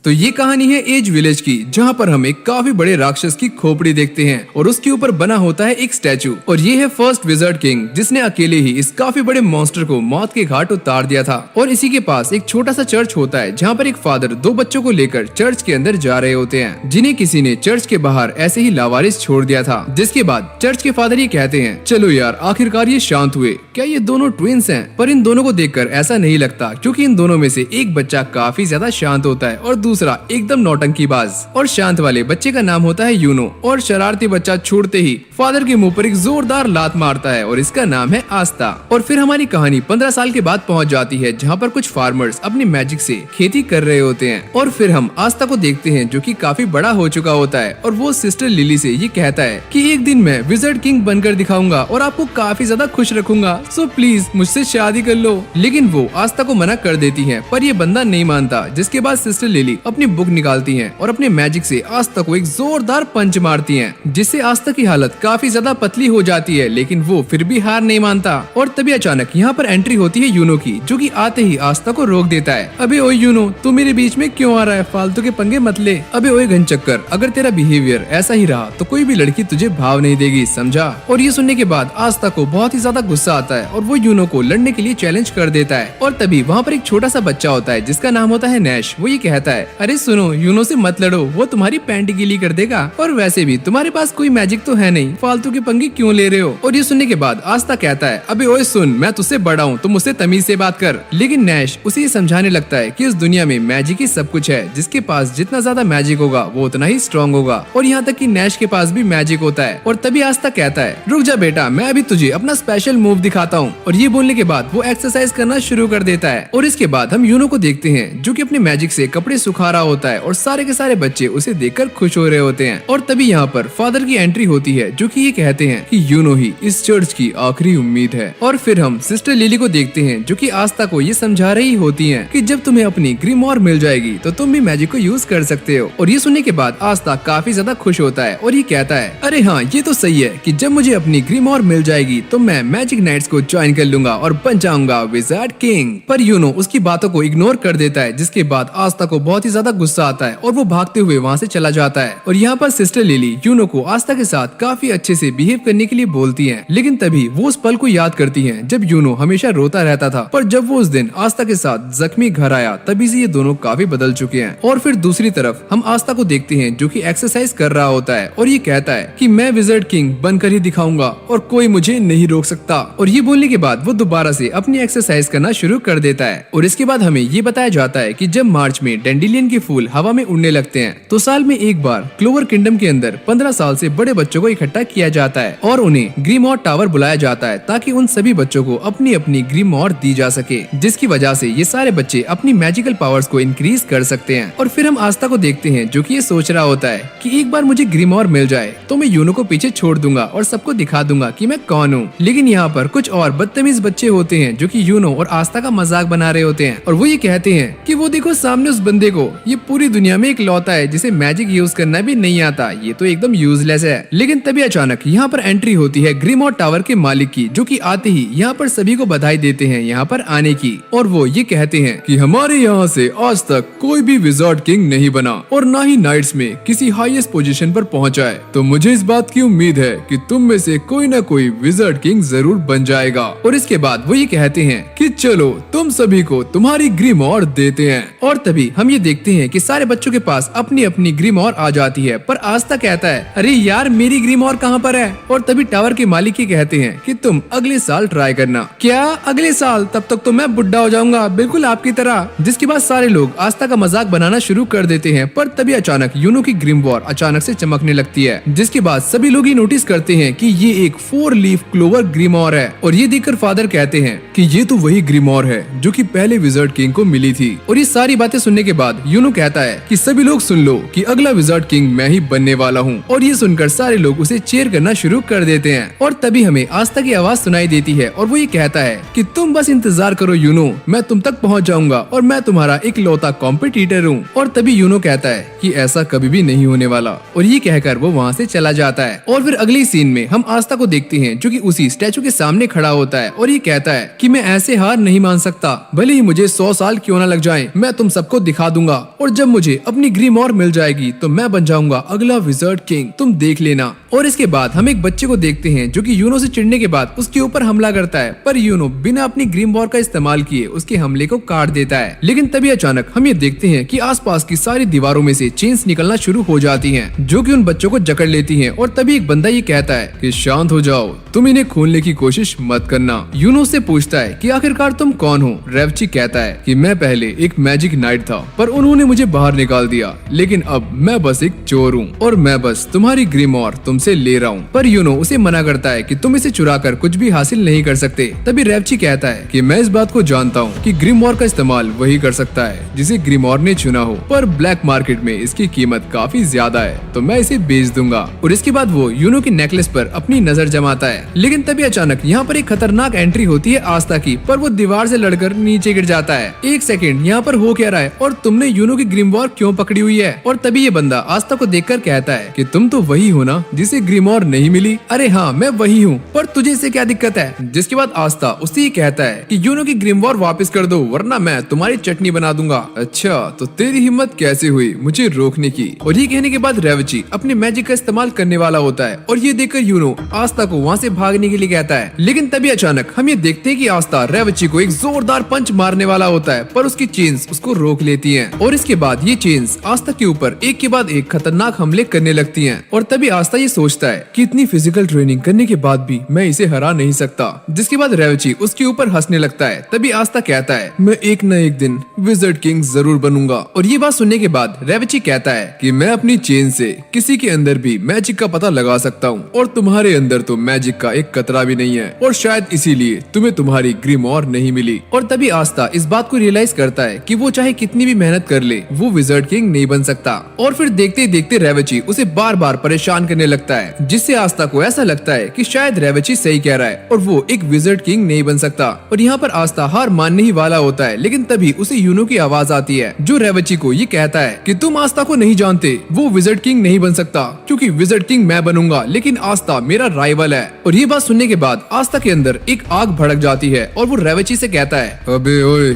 तो ये कहानी है एज विलेज की, जहाँ पर हम एक काफी बड़े राक्षस की खोपड़ी देखते हैं और उसके ऊपर बना होता है एक स्टैचू। और ये है फर्स्ट विजर्ड किंग, जिसने अकेले ही इस काफी बड़े मॉन्स्टर को मौत के घाट उतार दिया था। और इसी के पास एक छोटा सा चर्च होता है, जहाँ पर एक फादर दो बच्चों को लेकर चर्च के अंदर जा रहे होते हैं, जिन्हें किसी ने चर्च के बाहर ऐसे ही लावारिस छोड़ दिया था। जिसके बाद चर्च के फादर ये कहते हैं, चलो यार आखिरकार ये शांत हुए। क्या ये दोनों ट्विंस हैं? पर इन दोनों को देखकर ऐसा नहीं लगता, क्योंकि इन दोनों में से एक बच्चा काफी ज्यादा शांत होता है और दूसरा एकदम नौटंकीबाज। और शांत वाले बच्चे का नाम होता है यूनो, और शरारती बच्चा छूटते ही फादर के मुंह पर एक जोरदार लात मारता है और इसका नाम है आस्था। और फिर हमारी कहानी 15 साल के बाद पहुंच जाती है, जहां पर कुछ फार्मर्स अपनी मैजिक से खेती कर रहे होते हैं। और फिर हम आस्था को देखते हैं, जो कि काफी बड़ा हो चुका होता है, और वो सिस्टर लिली से ये कहता है कि एक दिन मैं विजर्ड किंग बनकर दिखाऊंगा और आपको काफी ज्यादा खुश रखूंगा, सो प्लीज मुझसे शादी कर लो। लेकिन वो आस्था को मना कर देती है, पर ये बंदा नहीं मानता। जिसके बाद सिस्टर लिली अपनी बुक निकालती हैं और अपने मैजिक से आस्था को एक जोरदार पंच मारती हैं, जिससे आस्था की हालत काफी ज्यादा पतली हो जाती है। लेकिन वो फिर भी हार नहीं मानता। और तभी अचानक यहाँ पर एंट्री होती है यूनो की, जो कि आते ही आस्था को रोक देता है। अबे ओए यूनो, तू मेरे बीच में क्यों आ रहा है? फालतू के पंगे मत ले। अबे ओए घनचक्कर, अगर तेरा बिहेवियर ऐसा ही रहा तो कोई भी लड़की तुझे भाव नहीं देगी, समझा? और ये सुनने के बाद आस्था को बहुत ही ज्यादा गुस्सा आता है और वो यूनो को लड़ने के लिए चैलेंज कर देता है। और तभी वहाँ पर एक छोटा सा बच्चा होता है, जिसका नाम होता है नैश। वो ये कहता है, अरे सुनो, यूनो से मत लड़ो, वो तुम्हारी पैंट गीली कर देगा। और वैसे भी तुम्हारे पास कोई मैजिक तो है नहीं, फालतू के पंगे क्यों ले रहे हो? और ये सुनने के बाद आस्था कहता है, अबे ओए सुन, मैं तुझसे बड़ा हूँ तो मुझसे तमीज से बात कर। लेकिन नैश उसे समझाने लगता है कि इस दुनिया में मैजिक ही सब कुछ है, जिसके पास जितना ज्यादा मैजिक होगा वो उतना ही स्ट्रॉन्ग होगा। और यहाँ तक कि नैश के पास भी मैजिक होता है। और तभी आस्था कहता है, रुक जा बेटा, मैं अभी तुझे अपना स्पेशल मूव दिखाता हूँ। और ये बोलने के बाद वो एक्सरसाइज करना शुरू कर देता है। और इसके बाद हम यूनो को देखते हैं, जो कि अपने मैजिक से कपड़े सुखा रहा होता है और सारे के सारे बच्चे उसे देखकर खुश हो रहे होते हैं। और तभी यहाँ पर फादर की एंट्री होती है, जो कि ये कहते हैं कि यूनो ही इस चर्च की आखिरी उम्मीद है। और फिर हम सिस्टर लिली को देखते हैं, जो कि आस्था को ये समझा रही होती हैं कि जब तुम्हें अपनी ग्रीमोर मिल जाएगी तो तुम भी मैजिक को यूज कर सकते हो। और ये सुनने के बाद आस्था काफी ज्यादा खुश होता है और ये कहता है, अरे हाँ, ये तो सही है कि जब मुझे अपनी ग्रीमोर मिल जाएगी तो मैं मैजिक नाइट्स को ज्वाइन कर लूंगा और बन जाऊंगा विजार्ड किंग। पर यूनो उसकी बातों को इग्नोर कर देता है, जिसके बाद आस्था को बहुत ही ज्यादा गुस्सा आता है और वो भागते हुए वहाँ से चला जाता है। और यहाँ पर सिस्टर लिली यूनो को आस्था के साथ काफी अच्छे से बिहेव करने के लिए बोलती है। लेकिन तभी वो उस पल को याद करती है जब यूनो हमेशा रोता रहता था। पर जब वो उस दिन आस्था के साथ जख्मी घर आया, तभी से ये दोनों काफी बदल चुके हैं। और फिर दूसरी तरफ हम आस्था को देखते हैं, जो कि एक्सरसाइज कर रहा होता है और ये कहता है कि मैं विजर्ड किंग बनकर ही दिखाऊंगा और कोई मुझे नहीं रोक सकता। और ये बोलने के बाद वो दोबारा से अपनी एक्सरसाइज करना शुरू कर देता है। और इसके बाद हमें ये बताया जाता है कि जब मार्च में डेंडिलियन के फूल हवा में उड़ने लगते हैं, तो साल में एक बार क्लोवर किंगडम के अंदर 15 साल से बड़े बच्चों को इकट्ठा किया जाता है और उन्हें ग्रीमोर टावर बुलाया जाता है, ताकि उन सभी बच्चों को अपनी अपनी ग्रीमोर दी जा सके, जिसकी वजह से ये सारे बच्चे अपनी मैजिकल पावर्स को इंक्रीज कर सकते हैं। और फिर हम आस्था को देखते हैं, जो कि ये सोच रहा होता है कि एक बार मुझे ग्रीमोर मिल जाए तो मैं यूनो को पीछे छोड़ दूंगा और सबको दिखा दूंगा कि मैं कौन हूँ। लेकिन यहाँ पर कुछ और बदतमीज बच्चे होते हैं, जो कि यूनो और आस्था का मजाक बना रहे होते हैं। और वो ये कहते हैं कि वो देखो सामने उस बंदे को, ये पूरी दुनिया में एक लौता है जिसे मैजिक यूज करना भी नहीं आता, ये तो एकदम यूजलेस है। लेकिन तभी अचानक यहाँ पर एंट्री होती है ग्रीमोर टावर के मालिक की, जो कि आते ही यहाँ पर सभी को बधाई देते हैं यहाँ पर आने की। और वो ये कहते हैं कि हमारे यहाँ से आज तक कोई भी विजार्ड किंग नहीं बना और ना ही नाइट्स में किसी हाईएस्ट पोजीशन पर पहुंचा है, तो मुझे इस बात की उम्मीद है कि तुम में से कोई ना कोई विजार्ड किंग जरूर बन जाएगा। और इसके बाद वो ये कहते हैं कि चलो तुम सभी को तुम्हारी ग्रीमोर देते हैं। और तभी हम ये देखते हैं कि सारे बच्चों के पास अपनी अपनी ग्रीमोर आ जाती है। पर आस्था कहता है, अरे यार मेरी ग्रीमोर कहाँ पर है? और तभी टावर के मालिक ये कहते हैं कि तुम अगले साल ट्राई करना। क्या अगले साल? तब तक तो मैं बुढ़ा हो जाऊंगा, बिल्कुल आपकी तरह। जिसके बाद सारे लोग आस्था का मजाक बनाना शुरू कर देते हैं। पर तभी अचानक यूनो की ग्रीमोर अचानक से चमकने लगती है, जिसके बाद सभी लोग ये नोटिस करते हैं कि ये एक 4 लीफ क्लोवर ग्रीमोर है। और ये देखकर फादर कहते हैं कि ये तो वही ग्रीमोर है जो कि पहले विजर्ड किंग को मिली थी। और ये सारी बातें सुनने के बाद यूनो कहता है कि सभी लोग सुन लो कि अगला विजर्ड किंग मैं ही बनने वाला हूँ। और ये सुनकर सारे लोग उसे चीयर करना शुरू कर देते हैं। और तभी हमें आस्था की आवाज सुनाई देती है और वो ये कहता है कि तुम बस इंतजार करो यूनो, मैं तुम तक पहुँच जाऊंगा और मैं तुम्हारा इकलौता कॉम्पिटिटर हूँ। और तभी यूनो कहता है कि ऐसा कभी भी नहीं होने वाला। और ये कहकर वो वहाँ से चला जाता है। और फिर अगली सीन में हम आस्था को देखते हैं, जो कि उसी स्टैचू के सामने खड़ा होता है और ये कहता है कि मैं ऐसे हार नहीं मान सकता, भले ही मुझे 100 साल क्यों न लग जाएं, मैं तुम सबको दिखा दूंगा लूंगा और जब मुझे अपनी ग्रीमोर मिल जाएगी तो मैं बन जाऊंगा अगला विजर्ड किंग, तुम देख लेना। और इसके बाद हम एक बच्चे को देखते हैं जो कि यूनो से चिढ़ने के बाद उसके ऊपर हमला करता है, पर यूनो बिना अपनी ग्रीमोर का इस्तेमाल किए उसके हमले को काट देता है। लेकिन तभी अचानक हम ये देखते हैं कि आसपास की सारी दीवारों में से चेन्स निकलना शुरू हो जाती हैं, जो कि उन बच्चों को जकड़ लेती हैं। और तभी एक बंदा ये कहता है कि शांत हो जाओ, तुम इन्हें खोलने की कोशिश मत करना। यूनो से पूछता है कि आखिरकार तुम कौन हो। रेवची कहता है कि मैं पहले एक मैजिक नाइट था, पर उन्होंने मुझे बाहर निकाल दिया, लेकिन अब मैं बस एक चोर हूँ और मैं बस तुम्हारी ग्रीमोर तुमसे ले रहा हूँ। पर यूनो उसे मना करता है कि तुम इसे चुरा कर कुछ भी हासिल नहीं कर सकते। तभी रेवची कहता है कि मैं इस बात को जानता हूँ कि ग्रीमोर का इस्तेमाल वही कर सकता है जिसे ग्रीमोर ने चुना हो, पर ब्लैक मार्केट में इसकी कीमत काफी ज्यादा है, तो मैं इसे बेच दूंगा। और इसके बाद वो यूनो की नेकलेस पर अपनी नजर जमाता है। लेकिन तभी अचानक यहाँ पर एक खतरनाक एंट्री होती है आस्था की, पर वो दीवार से लड़कर नीचे गिर जाता है। एक सेकंड, यहाँ पर हो क्या रहा है और तुमने यूनो की ग्रीमोर क्यों पकड़ी हुई है? और तभी ये बंदा आस्था को देखकर कहता है कि तुम तो वही हो ना जिसे ग्रीमोर नहीं मिली। अरे हाँ, मैं वही हूँ, पर तुझे इससे क्या दिक्कत है? जिसके बाद आस्था उससे ये कहता है कि यूनो की ग्रीमोर वापस कर दो, वरना मैं तुम्हारी चटनी बना दूंगा। अच्छा, तो तेरी हिम्मत कैसे हुई मुझे रोकने की? और ये कहने के बाद रेवची अपने मैजिक का इस्तेमाल करने वाला होता है और ये देखकर यूनो आस्था को वहाँ से भागने के लिए कहता है। लेकिन तभी अचानक हम ये देखते हैं कि आस्था रेवची को एक जोरदार पंच मारने वाला होता है, पर उसकी चेन्स उसको रोक लेती हैं। और इसके बाद ये चेन्स आस्था के ऊपर एक के बाद एक खतरनाक हमले करने लगती हैं। और तभी आस्था ये सोचता है कि इतनी फिजिकल ट्रेनिंग करने के बाद भी मैं इसे हरा नहीं सकता। जिसके बाद रेवची उसके ऊपर हंसने लगता है। तभी आस्था कहता है मैं एक न एक दिन विजर्ड किंग जरूर बनूंगा। और ये बात सुनने के बाद रेवची कहता है कि मैं अपनी चेन से किसी के अंदर भी मैजिक का पता लगा सकता हूँ, और तुम्हारे अंदर तो मैजिक का एक कतरा भी नहीं है, और शायद इसीलिए तुम्हें तुम्हारी ग्रीमोर नहीं मिली। और तभी आस्था इस बात को रियलाइज करता है कि वो चाहे कितनी भी मेहनत कर ले, वो विजर्ड किंग नहीं बन सकता। और फिर देखते देखते रेवची उसे बार बार परेशान करने लगता है, जिससे आस्था को ऐसा लगता है कि शायद रेवची सही कह रहा है और वो एक विजर्ड किंग नहीं बन सकता। और यहाँ पर आस्था हार मानने ही वाला होता है, लेकिन तभी उसे यूनो की आवाज आती है जो रेवची को ये कहता है कि तुम आस्था को नहीं जानते, वो विजर्ड किंग नहीं बन सकता, क्योंकि विजर्ड किंग मैं बनूंगा, लेकिन आस्था मेरा राइवल है। और ये बात सुनने के बाद आस्था के अंदर एक आग भड़क जाती है और वो रेवची से कहता है अबे ओए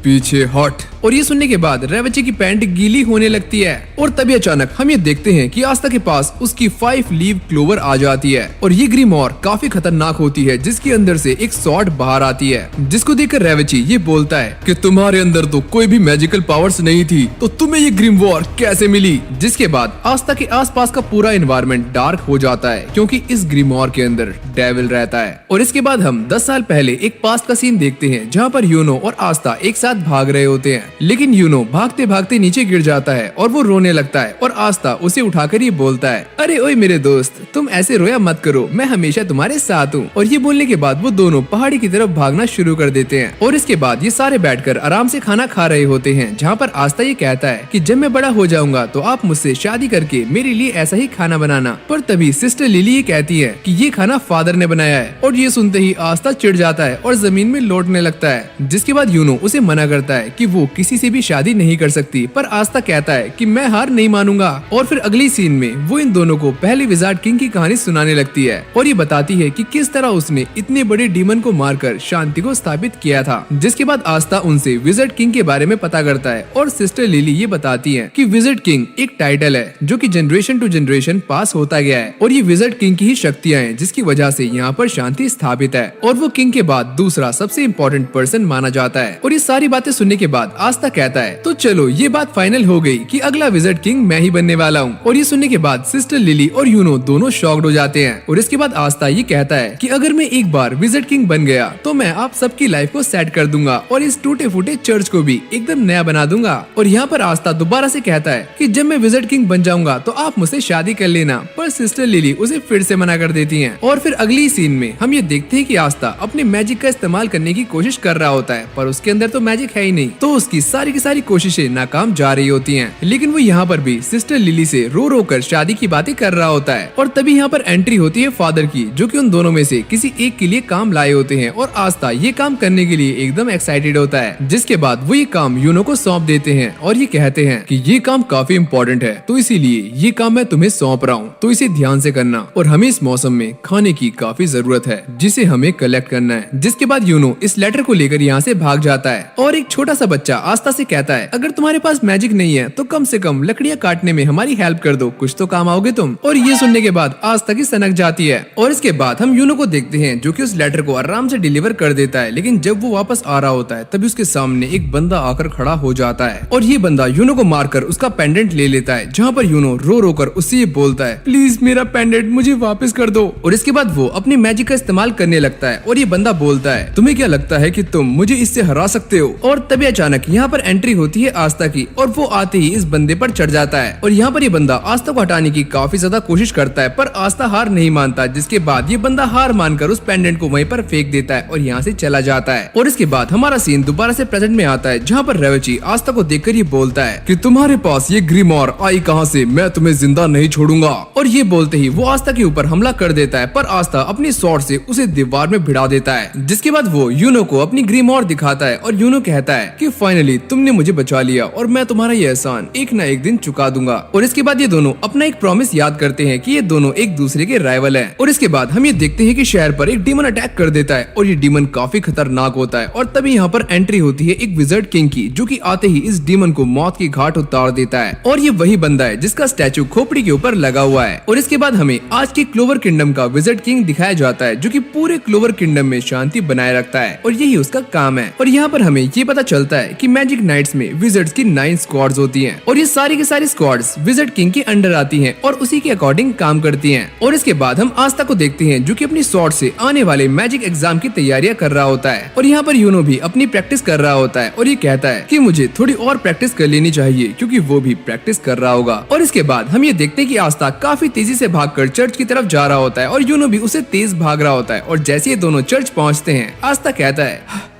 पीछे हट। और ये सुनने के बाद रेवची की पैंट गीली होने लगती है। और तभी अचानक हम ये देखते हैं कि आस्था के पास उसकी 5 लीव क्लोवर आ जाती है और ये ग्रीमोर काफी खतरनाक होती है, जिसके अंदर से एक स्वॉर्ड बाहर आती है, जिसको देखकर रेवची ये बोलता है कि तुम्हारे अंदर तो कोई भी मैजिकल पावर्स नहीं थी, तो तुम्हें ये ग्रीमोर कैसे मिली? जिसके बाद आस्था के आसपास का पूरा एनवायरनमेंट डार्क हो जाता है, क्योंकि इस ग्रीमोर के अंदर डेविल रहता है। और इसके बाद हम 10 साल पहले एक पास्ट का सीन देखते हैं जहाँ पर यूनो और आस्था एक साथ भाग रहे होते हैं, लेकिन यूनो भागते भागते नीचे गिर जाता है और वो रोने लगता है। और आस्था उसे उठाकर ये बोलता है अरे ओए मेरे दोस्त, तुम ऐसे रोया मत करो, मैं हमेशा तुम्हारे साथ हूँ। और ये बोलने के बाद वो दोनों पहाड़ी की तरफ भागना शुरू कर देते हैं। और इसके बाद ये सारे बैठकर आराम से खाना खा रहे होते हैं, जहाँ पर आस्था ये कहता है कि जब मैं बड़ा हो जाऊंगा तो आप मुझसे शादी करके मेरे लिए ऐसा ही खाना बनाना। पर तभी सिस्टर लिली ये कहती है कि ये खाना फादर ने बनाया है। और ये सुनते ही आस्था चिढ़ जाता है और जमीन में लौटने लगता है, जिसके बाद यूनो उसे मना करता है कि वो किसी से भी शादी नहीं कर सकती। पर आस्था कहता है कि मैं हार नहीं मानूंगा। और फिर अगली सीन में वो इन दोनों को पहले विजार्ड किंग की कहानी सुनाने लगती है और ये बताती है कि किस तरह उसने इतने बड़े डीमन को मारकर शांति को स्थापित किया था। जिसके बाद आस्था उनसे विजार्ड किंग के बारे में पता करता है और सिस्टर लिली ये बताती है कि विजार्ड किंग एक टाइटल है जो कि जनरेशन टू जनरेशन पास होता गया है, और ये विजार्ड किंग की ही शक्तियाँ हैं जिसकी वजह से यहाँ पर शांति स्थापित है, और वो किंग के बाद दूसरा सबसे इम्पोर्टेंट पर्सन माना जाता है। और ये सारी बातें सुनने के बाद आस्था कहता है तो चलो ये बात फाइनल हो गई कि अगला विजर्ड किंग मैं ही बनने वाला हूँ। और ये सुनने के बाद सिस्टर लिली और यूनो दोनों शॉक्ड हो जाते हैं। और इसके बाद आस्था ये कहता है कि अगर मैं एक बार विजर्ड किंग बन गया तो मैं आप सबकी लाइफ को सेट कर दूंगा और इस टूटे फूटे चर्च को भी एकदम नया बना दूंगा। और यहाँ पर आस्था दोबारा से कहता है कि जब मैं विजर्ड किंग बन जाऊंगा तो आप मुझसे शादी कर लेना। पर सिस्टर लिली उसे फिर से मना कर देती है। और फिर अगली सीन में हम ये देखते हैं कि आस्था अपने मैजिक का इस्तेमाल करने की कोशिश कर रहा होता है, पर उसके अंदर तो मैजिक है ही नहीं, तो उसकी सारी की सारी कोशिशें नाकाम जा रही होती हैं। लेकिन वो यहाँ पर भी सिस्टर लिली से रो रो कर शादी की बातें कर रहा होता है। और तभी यहाँ पर एंट्री होती है फादर की, जो कि उन दोनों में से किसी एक के लिए काम लाए होते हैं, और आस्था ये काम करने के लिए एकदम एक्साइटेड होता है। जिसके बाद वो ये काम यूनो को सौंप देते हैं और ये कहते हैं कि ये काम काफी इम्पोर्टेंट है, तो इसीलिए ये काम मैं तुम्हें सौंप रहा हूँ, तो इसे ध्यान से करना। और हमें इस मौसम में खाने की काफी जरूरत है जिसे हमें कलेक्ट करना है। जिसके बाद यूनो इस लेटर को लेकर यहाँ से भाग जाता है और एक छोटा सा बच्चा आस्था से कहता है अगर तुम्हारे पास मैजिक नहीं है तो कम से कम लकड़ियाँ काटने में हमारी हेल्प कर दो, कुछ तो काम आओगे तुम। और ये सुनने के बाद आस्था की सनक जाती है। और इसके बाद हम यूनो को देखते हैं जो कि उस लेटर को आराम से डिलीवर कर देता है, लेकिन जब वो वापस आ रहा होता है तभी उसके सामने एक बंदा आकर खड़ा हो जाता है और ये बंदा यूनो को मारकर उसका पेंडेंट ले लेता है, जहाँ पर यूनो रो रो कर उससे ये बोलता है प्लीज मेरा पेंडेंट मुझे वापस कर दो। और इसके बाद वो अपनी मैजिक का इस्तेमाल करने लगता है और ये बंदा बोलता है तुम्हें क्या लगता है कि तुम मुझे इससे हरा सकते हो। और तभी अचानक यहाँ पर एंट्री होती है आस्था की और वो आते ही इस बंदे पर चढ़ जाता है और यहाँ पर ये बंदा आस्था को हटाने की काफी ज्यादा कोशिश करता है, पर आस्था हार नहीं मानता, जिसके बाद ये बंदा हार मानकर उस पेंडेंट को वहीं पर फेंक देता है और यहाँ से चला जाता है। और इसके बाद हमारा सीन दोबारा से प्रेजेंट में आता है, जहाँ पर रेवची आस्था को देखकर ये बोलता है कि तुम्हारे पास ये ग्रीमोर आई कहाँ से, मैं तुम्हें जिंदा नहीं छोड़ूंगा। और ये बोलते ही वो आस्था के ऊपर हमला कर देता है, पर आस्था अपनी स्वॉर्ड से उसे दीवार में भिड़ा देता है, जिसके बाद वो यूनो को अपनी ग्रीमोर दिखाता है और यूनो कहता है कि फाइनली तुमने मुझे बचा लिया और मैं तुम्हारा ये एहसान एक ना एक दिन चुका दूंगा। और इसके बाद ये दोनों अपना एक प्रॉमिस याद करते हैं कि ये दोनों एक दूसरे के राइवल हैं। और इसके बाद हम ये देखते हैं कि शहर पर एक डीमन अटैक कर देता है और ये डीमन काफी खतरनाक होता है। और तभी यहाँ पर एंट्री होती है एक विजर्ड किंग की, जो कि आते ही इस डीमन को मौत की घाट उतार देता है। और ये वही बंदा है जिसका स्टैचू खोपड़ी के ऊपर लगा हुआ है। और इसके बाद हमें आज के क्लोवर किंगडम का विजर्ड किंग दिखाया जाता है, जो कि पूरे क्लोवर किंगडम में शांति बनाए रखता है और यही उसका काम है। और यहाँ पर हमें ये पता चलता है कि मैजिक नाइट्स में विजर्ड्स की 9 स्क्वाड्स होती हैं और ये सारी की सारी स्क्वाड्स विजर्ड किंग के अंडर आती हैं और उसी के अकॉर्डिंग काम करती हैं। और इसके बाद हम आस्था को देखते हैं जो कि अपनी स्वॉर्ड से आने वाले मैजिक एग्जाम की तैयारियां कर रहा होता है। और यहाँ पर यूनो भी अपनी प्रैक्टिस कर रहा होता है और ये कहता है कि मुझे थोड़ी और प्रैक्टिस कर लेनी चाहिए, क्योंकि वो भी प्रैक्टिस कर रहा होगा। और इसके बाद हम ये देखते हैं कि आस्था काफी तेजी से भागकर चर्च की तरफ जा रहा होता है और यूनो भी उसे तेज भाग रहा होता है। और जैसे ये दोनों चर्च पहुँचते हैं आस्था कहता है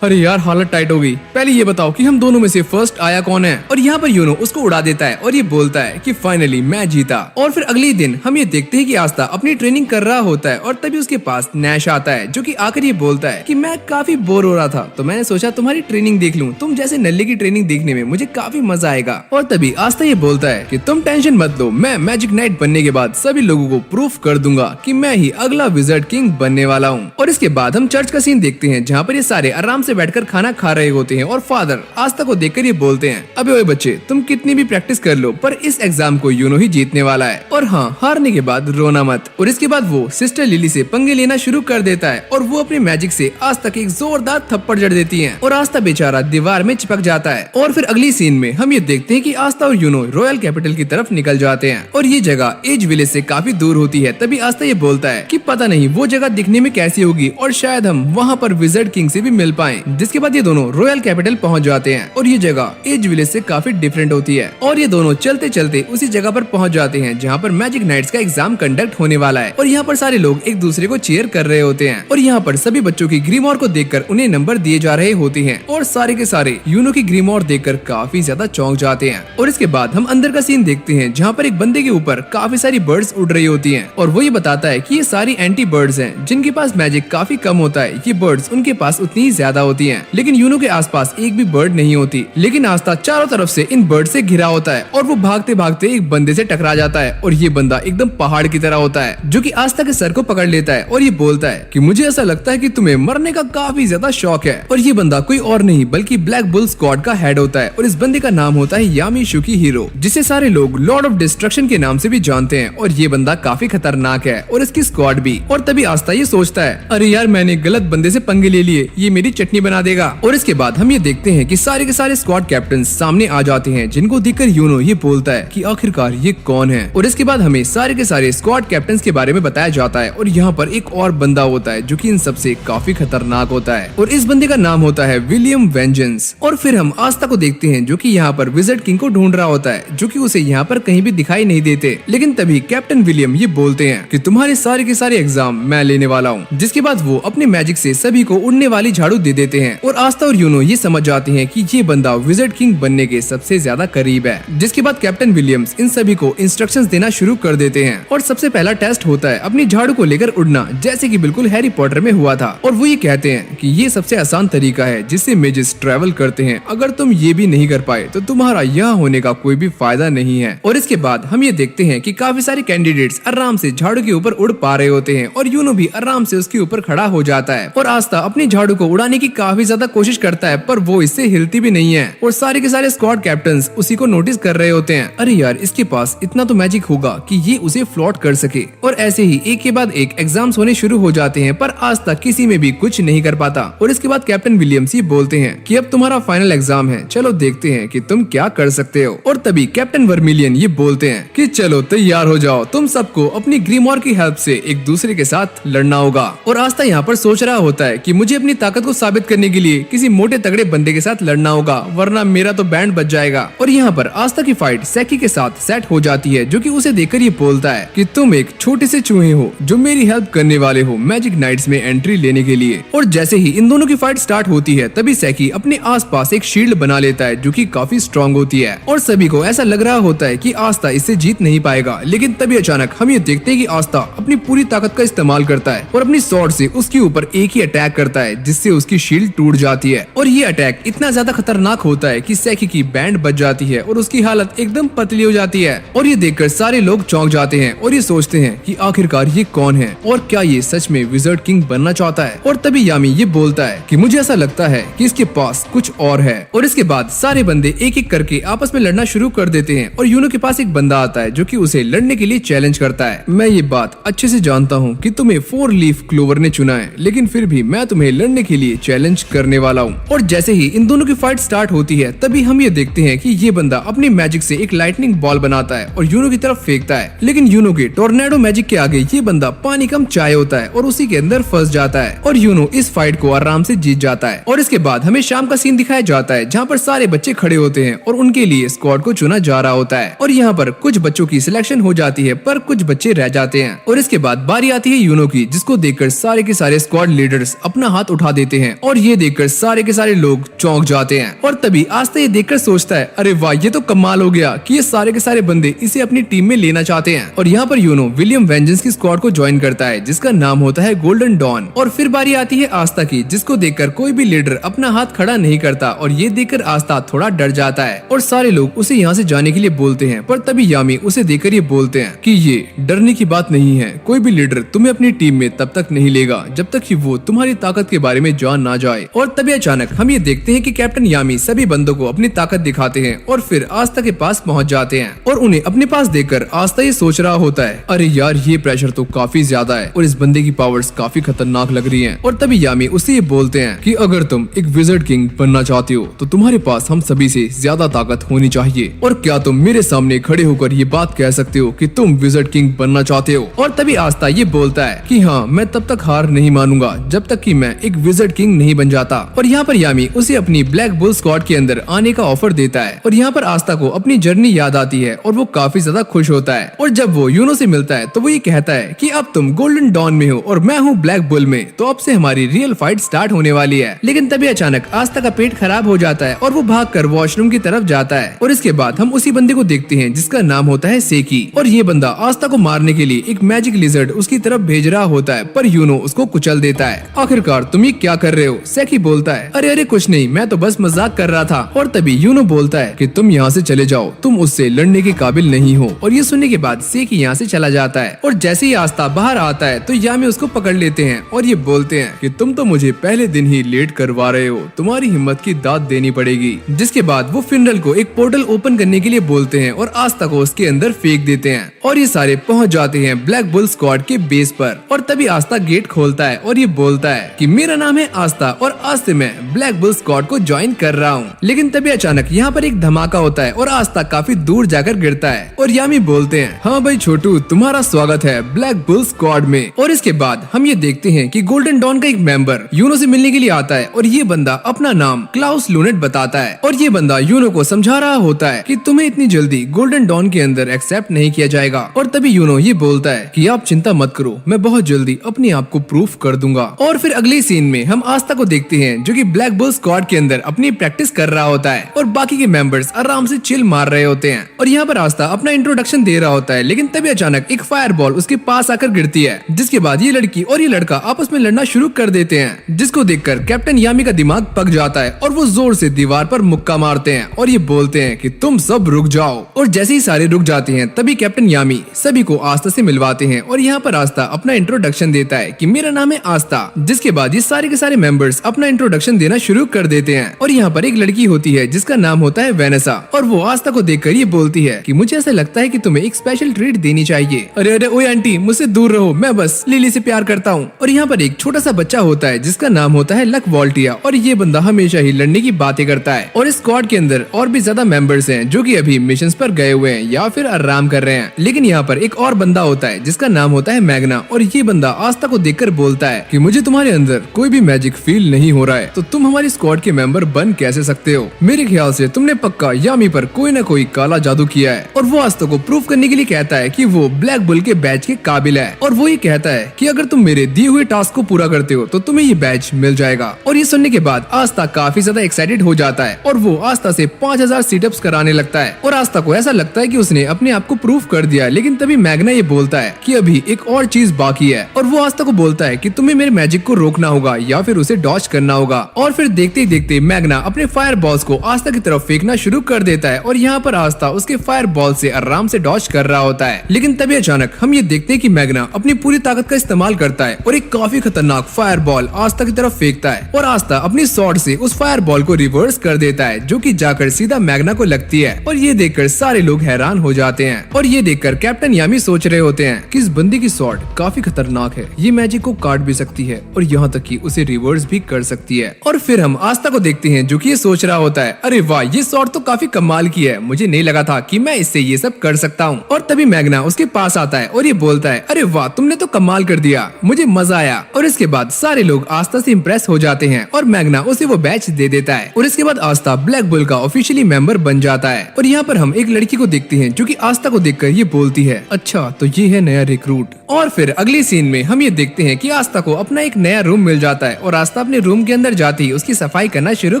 अरे यार हालत टाइट हो गई, पहले ये बताओ कि हम दोनों में से फर्स्ट आया कौन है। और यहाँ पर यूनो उसको उड़ा देता है और ये बोलता है कि फाइनली मैं जीता। और फिर अगले दिन हम ये देखते हैं कि आस्था अपनी ट्रेनिंग कर रहा होता है और तभी उसके पास नैश आता है, जो कि आकर ये बोलता है कि मैं काफी बोर हो रहा था तो मैंने सोचा तुम्हारी ट्रेनिंग देख लूं, तुम जैसे नल्ले की ट्रेनिंग देखने में मुझे काफी मजा आएगा। और तभी आस्था ये बोलता है कि तुम टेंशन मत लो, मैं मैजिक नाइट बनने के बाद सभी लोगों को प्रूफ कर दूंगा कि मैं ही अगला विजर्ड किंग बनने वाला हूँ। और इसके बाद हम चर्च का सीन देखते हैं, जहाँ पर ये सारे आराम से बैठकर खाना खा रहे होते हैं और फादर आस्था को देखकर ये बोलते हैं अबे ओए बच्चे, तुम कितनी भी प्रैक्टिस कर लो पर इस एग्जाम को यूनो ही जीतने वाला है, और हाँ हारने के बाद रोना मत। और इसके बाद वो सिस्टर लिली से पंगे लेना शुरू कर देता है और वो अपने मैजिक से आस्था के एक जोरदार थप्पड़ जड़ देती है और आस्था बेचारा दीवार में चिपक जाता है। और फिर अगली सीन में हम ये देखते हैं कि आस्था और यूनो रॉयल कैपिटल की तरफ निकल जाते हैं और ये जगह एज विलेज से काफी दूर होती है। तभी आस्था ये बोलता है कि पता नहीं वो जगह दिखने में कैसी होगी और शायद हम वहाँ पर विजर्ड किंग से भी मिल पाएं। जिसके बाद ये दोनों रॉयल कैपिटल पहुंच जाते हैं और ये जगह एज विलेज से काफी डिफरेंट होती है। और ये दोनों चलते चलते उसी जगह पर पहुंच जाते हैं जहाँ पर मैजिक नाइट्स का एग्जाम कंडक्ट होने वाला है। और यहाँ पर सारे लोग एक दूसरे को चीयर कर रहे होते हैं और यहाँ पर सभी बच्चों की ग्रीमोर को देखकर उन्हें नंबर दिए जा रहे होते हैं और सारे के सारे यूनो की ग्रीमोर देखकर काफी ज्यादा चौंक जाते हैं। और इसके बाद हम अंदर का सीन देखते हैं, जहाँ पर एक बंदे के ऊपर काफी सारी बर्ड्स उड़ रही होती हैं और वो ये बताता है कि ये सारी एंटी बर्ड्स हैं जिनके पास मैजिक काफी कम होता है। ये बर्ड्स उनके पास उतनी ही ज्यादा होती हैं, लेकिन यूनो के आसपास एक भी बर्ड नहीं होती। लेकिन आस्था चारों तरफ से इन बर्ड से घिरा होता है और वो भागते भागते एक बंदे से टकरा जाता है और ये बंदा एकदम पहाड़ की तरह होता है, जो कि आस्था के सर को पकड़ लेता है और ये बोलता है कि मुझे ऐसा लगता है कि तुम्हें मरने का काफी ज्यादा शौक है। और ये बंदा कोई और नहीं बल्कि ब्लैक बुल स्क्वाड का हेड होता है और इस बंदे का नाम होता है यामीशुकी हीरो, जिसे सारे लोग लॉर्ड ऑफ डिस्ट्रक्शन के नाम से भी जानते हैं। और ये बंदा काफी खतरनाक है और इसकी स्क्वाड भी। और तभी आस्था ये सोचता है अरे यार मैंने गलत बंदे से पंगे ले लिए, ये मेरी चटनी बना देगा। और इसके बाद हम ये देखते हैं कि सारे के सारे स्क्वाड कैप्टन सामने आ जाते हैं, जिनको देखकर यूनो ये बोलता है कि आखिरकार ये कौन है। और इसके बाद हमें सारे के सारे स्क्वाड कैप्टन के बारे में बताया जाता है और यहाँ पर एक और बंदा होता है जो कि इन सबसे काफी खतरनाक होता है और इस बंदे का नाम होता है विलियम वेंजेंस। और फिर हम आस्था को देखते हैं जो कि यहाँ पर विजर्ड किंग को ढूंढ रहा होता है, जो कि उसे यहाँ पर कहीं भी दिखाई नहीं देते। लेकिन तभी कैप्टन विलियम ये बोलते हैं कि तुम्हारे सारे के सारे एग्जाम मैं लेने वाला हूँ। जिसके बाद वो अपने मैजिक से सभी को उड़ने वाली झाड़ू दे देते हैं और आस्था और यूनो ये समझ जाते हैं कि ये बंदा विजर्ड किंग बनने के सबसे ज्यादा करीब है। जिसके बाद कैप्टन विलियम्स इन सभी को इंस्ट्रक्शंस देना शुरू कर देते हैं और सबसे पहला टेस्ट होता है अपनी झाड़ू को लेकर उड़ना, जैसे कि बिल्कुल हैरी पॉटर में हुआ था। और वो ये कहते हैं कि ये सबसे आसान तरीका है जिससे मेजेस ट्रेवल करते हैं, अगर तुम ये भी नहीं कर पाए तो तुम्हारा यहाँ होने का कोई भी फायदा नहीं है। और इसके बाद हम ये देखते हैं कि काफी सारे कैंडिडेट्स आराम से झाड़ू के ऊपर उड़ पा रहे होते हैं और यूनो भी आराम से उसके ऊपर खड़ा हो जाता है और आस्था अपनी झाड़ू को उड़ाने की काफी ज्यादा कोशिश करता है पर वो इससे हिलती भी नहीं है और सारे के सारे स्क्वाड कैप्टन्स उसी को नोटिस कर रहे होते हैं। अरे यार, इसके पास इतना तो मैजिक होगा कि ये उसे फ्लॉट कर सके। और ऐसे ही एक के बाद एक एग्जाम्स होने शुरू हो जाते हैं पर आज तक किसी में भी कुछ नहीं कर पाता। और इसके बाद कैप्टन विलियम्स ये बोलते हैं कि अब तुम्हारा फाइनल एग्जाम है, चलो देखते हैं कि तुम क्या कर सकते हो। और तभी कैप्टन वर्मिलियन ये बोलते हैं कि चलो तैयार हो जाओ, तुम सबको अपनी ग्रीमोर की हेल्प से एक दूसरे के साथ लड़ना होगा। और आस्था यहाँ पर सोच रहा होता है कि मुझे अपनी ताकत को साबित करने के लिए किसी मोटे तगड़े बंदे के साथ लड़ना होगा, वरना मेरा तो बैंड बच जाएगा। और यहाँ पर आस्था की फाइट सेकी के साथ सेट हो जाती है, जो कि उसे देखकर ये बोलता है कि तुम एक छोटे से चूहे हो जो मेरी हेल्प करने वाले हो मैजिक नाइट्स में एंट्री लेने के लिए। और जैसे ही इन दोनों की फाइट स्टार्ट होती है तभी सेकी अपने आसपास एक शील्ड बना लेता है जो कि काफी स्ट्रॉन्ग होती है। और सभी को ऐसा लग रहा होता है कि आस्था इससे जीत नहीं पाएगा, लेकिन तभी अचानक हम ये देखते हैं कि आस्था अपनी पूरी ताकत का इस्तेमाल करता है और अपनी स्वॉर्ड से उसके ऊपर एक ही अटैक करता है, जिससे उसकी शील्ड टूट जाती है। और ये अटैक इतना ज्यादा खतरनाक होता है कि सेकी की बैंड बच जाती है और उसकी हालत एकदम पतली हो जाती है। और ये देखकर सारे लोग चौंक जाते हैं और ये सोचते हैं कि आखिरकार ये कौन है और क्या ये सच में विजर्ड किंग बनना चाहता है। और तभी यामी ये बोलता है कि मुझे ऐसा लगता है कि इसके पास कुछ और है। और इसके बाद सारे बंदे एक एक करके आपस में लड़ना शुरू कर देते हैं और यूनो के पास एक बंदा आता है जो कि उसे लड़ने के लिए चैलेंज करता है। मैं ये बात अच्छे से जानता हूँ कि तुम्हें 4 लीफ क्लोवर ने चुना है, लेकिन फिर भी मैं तुम्हें लड़ने के लिए चैलेंज करने वाला हूँ। और जैसे ही इन दोनों की फाइट स्टार्ट होती है तभी हम ये देखते हैं कि ये बंदा अपनी मैजिक से एक लाइटनिंग बॉल बनाता है और यूनो की तरफ फेंकता है, लेकिन यूनो के टोर्नेडो मैजिक के आगे ये बंदा पानी कम चाय होता है और उसी के अंदर फंस जाता है और यूनो इस फाइट को आराम से जीत जाता है। और इसके बाद हमें शाम का सीन दिखाया जाता है जहाँ पर सारे बच्चे खड़े होते हैं और उनके लिए स्क्वाड को चुना जा रहा होता है। और यहाँ पर कुछ बच्चों की सिलेक्शन हो जाती है पर कुछ बच्चे रह जाते हैं। और इसके बाद बारी आती है यूनो की, जिसको देखकर सारे के सारे स्क्वाड लीडर्स अपना हाथ उठा देते हैं और ये देखकर सारे के सारे लोग चौंक जाते हैं। और तभी आस्था ये देखकर सोचता है, अरे वाह, ये तो कमाल हो गया कि ये सारे के सारे बंदे इसे अपनी टीम में लेना चाहते हैं। और यहाँ पर यूनो विलियम वेंजेंस की स्क्वाड को ज्वाइन करता है जिसका नाम होता है गोल्डन डॉन। और फिर बारी आती है आस्था की, जिसको देखकर कोई भी लीडर अपना हाथ खड़ा नहीं करता और ये देखकर आस्था थोड़ा डर जाता है और सारे लोग उसे यहाँ से जाने के लिए बोलते हैं। पर तभी यामी उसे देखकर ये बोलते हैं कि ये डरने की बात नहीं है, कोई भी लीडर तुम्हें अपनी टीम में तब तक नहीं लेगा जब तक कि वो तुम्हारी ताकत के बारे में जान ना जाए। और तभी अचानक हम ये देखते हैं कि कैप्टन यामी सभी बंदों को अपनी ताकत दिखाते हैं और फिर आस्था के पास पहुंच जाते हैं। और उन्हें अपने पास देखकर आस्था ये सोच रहा होता है, अरे यार, ये प्रेशर तो काफी ज्यादा है और इस बंदे की पावर्स काफी खतरनाक लग रही हैं। और तभी यामी उससे ये बोलते हैं कि अगर तुम एक विजर्ड किंग बनना चाहते हो तो तुम्हारे पास हम सभी से ज्यादा ताकत होनी चाहिए। और क्या तुम मेरे सामने खड़े होकर ये बात कह सकते हो कि तुम विजर्ड किंग बनना चाहते हो? और तभी आस्था ये बोलता है कि हाँ, मैं तब तक हार नहीं मानूंगा जब तक कि मैं एक विजर्ड किंग नहीं बन जाता। और यहाँ पर यामी उसे अपनी ब्लैक बुल स्क्वाड के अंदर आने का ऑफर देता है। और यहाँ पर आस्था को अपनी जर्नी याद आती है और वो काफी ज्यादा खुश होता है। और जब वो यूनो से मिलता है तो वो ये कहता है कि अब तुम गोल्डन डॉन में हो और मैं हूँ ब्लैक बुल में, तो अब से हमारी रियल फाइट स्टार्ट होने वाली है। लेकिन तभी अचानक आस्था का पेट खराब हो जाता है और वो भागकर वॉशरूम की तरफ जाता है। और इसके बाद हम उसी बंदे को देखते हैं जिसका नाम होता है सेकी। और ये बंदा आस्था को मारने के लिए एक मैजिक लिजर्ड उसकी तरफ भेज रहा होता है, पर यूनो उसको कुचल देता है। आखिरकार तुम ये क्या कर रहे हो? सेकी बोलता है, अरे अरे कुछ नहीं, मैं तो बस मजाक कर रहा था। और तभी यूनो बोलता है कि तुम यहाँ से चले जाओ, तुम उससे लड़ने के काबिल नहीं हो। और ये सुनने के बाद सेकी यहाँ से चला जाता है। और जैसे ही आस्था बाहर आता है तो यामी उसको पकड़ लेते हैं और ये बोलते हैं कि तुम तो मुझे पहले दिन ही लेट करवा रहे हो, तुम्हारी हिम्मत की दाद देनी पड़ेगी। जिसके बाद वो फिनरल को एक पोर्टल ओपन करने के लिए बोलते हैं और आस्था को उसके अंदर फेंक देते हैं। और ये सारे पहुंच जाते हैं ब्लैक बुल स्क्वाड के बेस पर। और तभी आस्था गेट खोलता है और ये बोलता है कि मेरा नाम है आस्था और आज से मैं ब्लैक बुल स्क्वाड को ज्वाइन कर रहा हूँ। लेकिन तभी अचानक यहाँ पर एक धमाका होता है और आस्था काफी दूर जाकर गिरता है। और यामी बोलते हैं, हाँ भाई छोटू, तुम्हारा स्वागत है ब्लैक बुल स्क्वाड में। और इसके बाद हम ये देखते हैं कि गोल्डन डॉन का एक मेंबर यूनो से मिलने के लिए आता है और ये बंदा अपना नाम क्लाउस लूनेट बताता है। और ये बंदा यूनो को समझा रहा होता है कि तुम्हें इतनी जल्दी गोल्डन डॉन के अंदर एक्सेप्ट नहीं किया जाएगा। और तभी यूनो ये बोलता है कि आप चिंता मत करो, मैं बहुत जल्दी अपने आप को प्रूफ कर दूंगा। और फिर अगले सीन में हम आस्था को देखते हैं जो कि ब्लैक बुल स्क्वाड के अंदर अपनी प्रैक्टिस कर रहा होता है और बाकी के मेंबर्स आराम से चिल मार रहे होते हैं। और यहाँ पर आस्था अपना इंट्रोडक्शन दे रहा होता है, लेकिन तभी अचानक एक फायर बॉल उसके पास आकर गिरती है, जिसके बाद ये लड़की और ये लड़का आपस में लड़ना शुरू कर देते हैं, जिसको देखकर कैप्टन यामी का दिमाग पक जाता है और वो जोर से दीवार पर मुक्का मारते हैं और ये बोलते हैं कि तुम सब रुक जाओ। और जैसे ही सारे रुक जाते हैं तभी कैप्टन यामी सभी को आस्था से मिलवाते हैं और यहाँ पर आस्था अपना इंट्रोडक्शन देता है कि मेरा नाम है आस्था। जिसके बाद ये सारे के सारे मेंबर मेंबर्स अपना इंट्रोडक्शन देना शुरू कर देते हैं और यहाँ पर एक लड़की होती है जिसका नाम होता है वेनेसा और वो आस्था को देखकर ये बोलती है कि मुझे ऐसा लगता है कि तुम्हें एक स्पेशल ट्रीट देनी चाहिए। अरे अरे ओए आंटी, मुझसे दूर रहो, मैं बस लिली से प्यार करता हूँ। और यहाँ पर एक छोटा सा बच्चा होता है जिसका नाम होता है लक वॉल्टिया और ये बंदा हमेशा ही लड़ने की बातें करता है। और इस स्क्वाड के अंदर और भी ज्यादा मेंबर्स हैं जो कि अभी मिशंस पर गए हुए हैं या फिर आराम कर रहे हैं। लेकिन यहाँ पर एक और बंदा होता है जिसका नाम होता है मैग्ना और ये बंदा आस्था को देखकर बोलता है कि मुझे तुम्हारे अंदर कोई भी मैजिक फील नहीं हो रहा है, तो तुम हमारी स्क्वाड के मेंबर बन कैसे सकते हो? मेरे ख्याल से तुमने पक्का यामी पर कोई न कोई काला जादू किया है। और वो आस्था को प्रूव करने के लिए कहता है कि वो ब्लैक बुल के बैच के काबिल है और वो ये कहता है कि अगर तुम मेरे दिए हुए टास्क को पूरा करते हो तो तुम्हें ये बैच मिल जाएगा। और ये सुनने के बाद आस्था काफी ज्यादा एक्साइटेड हो जाता है और वो आस्था से 5000 सीटअप्स कराने लगता है और आस्था को ऐसा लगता है कि उसने अपने आप को प्रूव कर दिया है। लेकिन तभी मैग्ना ये बोलता है कि अभी एक और चीज बाकी है और वो आस्था को बोलता है कि तुम्हें मेरे मैजिक को रोकना होगा या फिर उसे डॉज करना होगा। और फिर देखते ही देखते मैग्ना अपने फायर बॉल्स को आस्था की तरफ फेंकना शुरू कर देता है और यहाँ पर आस्था उसके फायर बॉल से आराम से डॉज कर रहा होता है। लेकिन तभी अचानक हम ये देखते हैं कि मैग्ना अपनी पूरी ताकत का इस्तेमाल करता है और एक काफी खतरनाक फायर बॉल आस्था की तरफ फेंकता है और आस्था अपनी शॉट से उस फायर बॉल को रिवर्स कर देता है जो कि जाकर सीधा मैग्ना को लगती है। और ये देखकर सारे लोग हैरान हो जाते हैं और ये देखकर कैप्टन यामी सोच रहे होते हैं कि इस बंदी की शॉट काफी खतरनाक है, ये मैजिक को काट भी सकती है और यहाँ तक कि उसे रिवर्स भी कर सकती है। और फिर हम आस्था को देखते हैं जो कि ये सोच रहा होता है, अरे वाह, ये शॉट तो काफी कमाल की है, मुझे नहीं लगा था कि मैं इससे ये सब कर सकता हूँ। और तभी मैग्ना उसके पास आता है और ये बोलता है, अरे वाह, तुमने तो कमाल कर दिया, मुझे मजा आया। और इसके बाद सारे लोग आस्था से इम्प्रेस हो जाते हैं और मैग्ना उसे वो बैच दे देता है और इसके बाद आस्था ब्लैक बुल का ऑफिशियली मेंबर बन जाता है। और यहाँ पर हम एक लड़की को देखते हैं जो कि आस्था को देखकर ये बोलती है, अच्छा तो ये है नया रिक्रूट। और फिर अगली सीन में हम ये देखते हैं कि आस्था को अपना एक नया रूम मिल जाता है और आस्था अपने रूम के अंदर जाती ही उसकी सफाई करना शुरू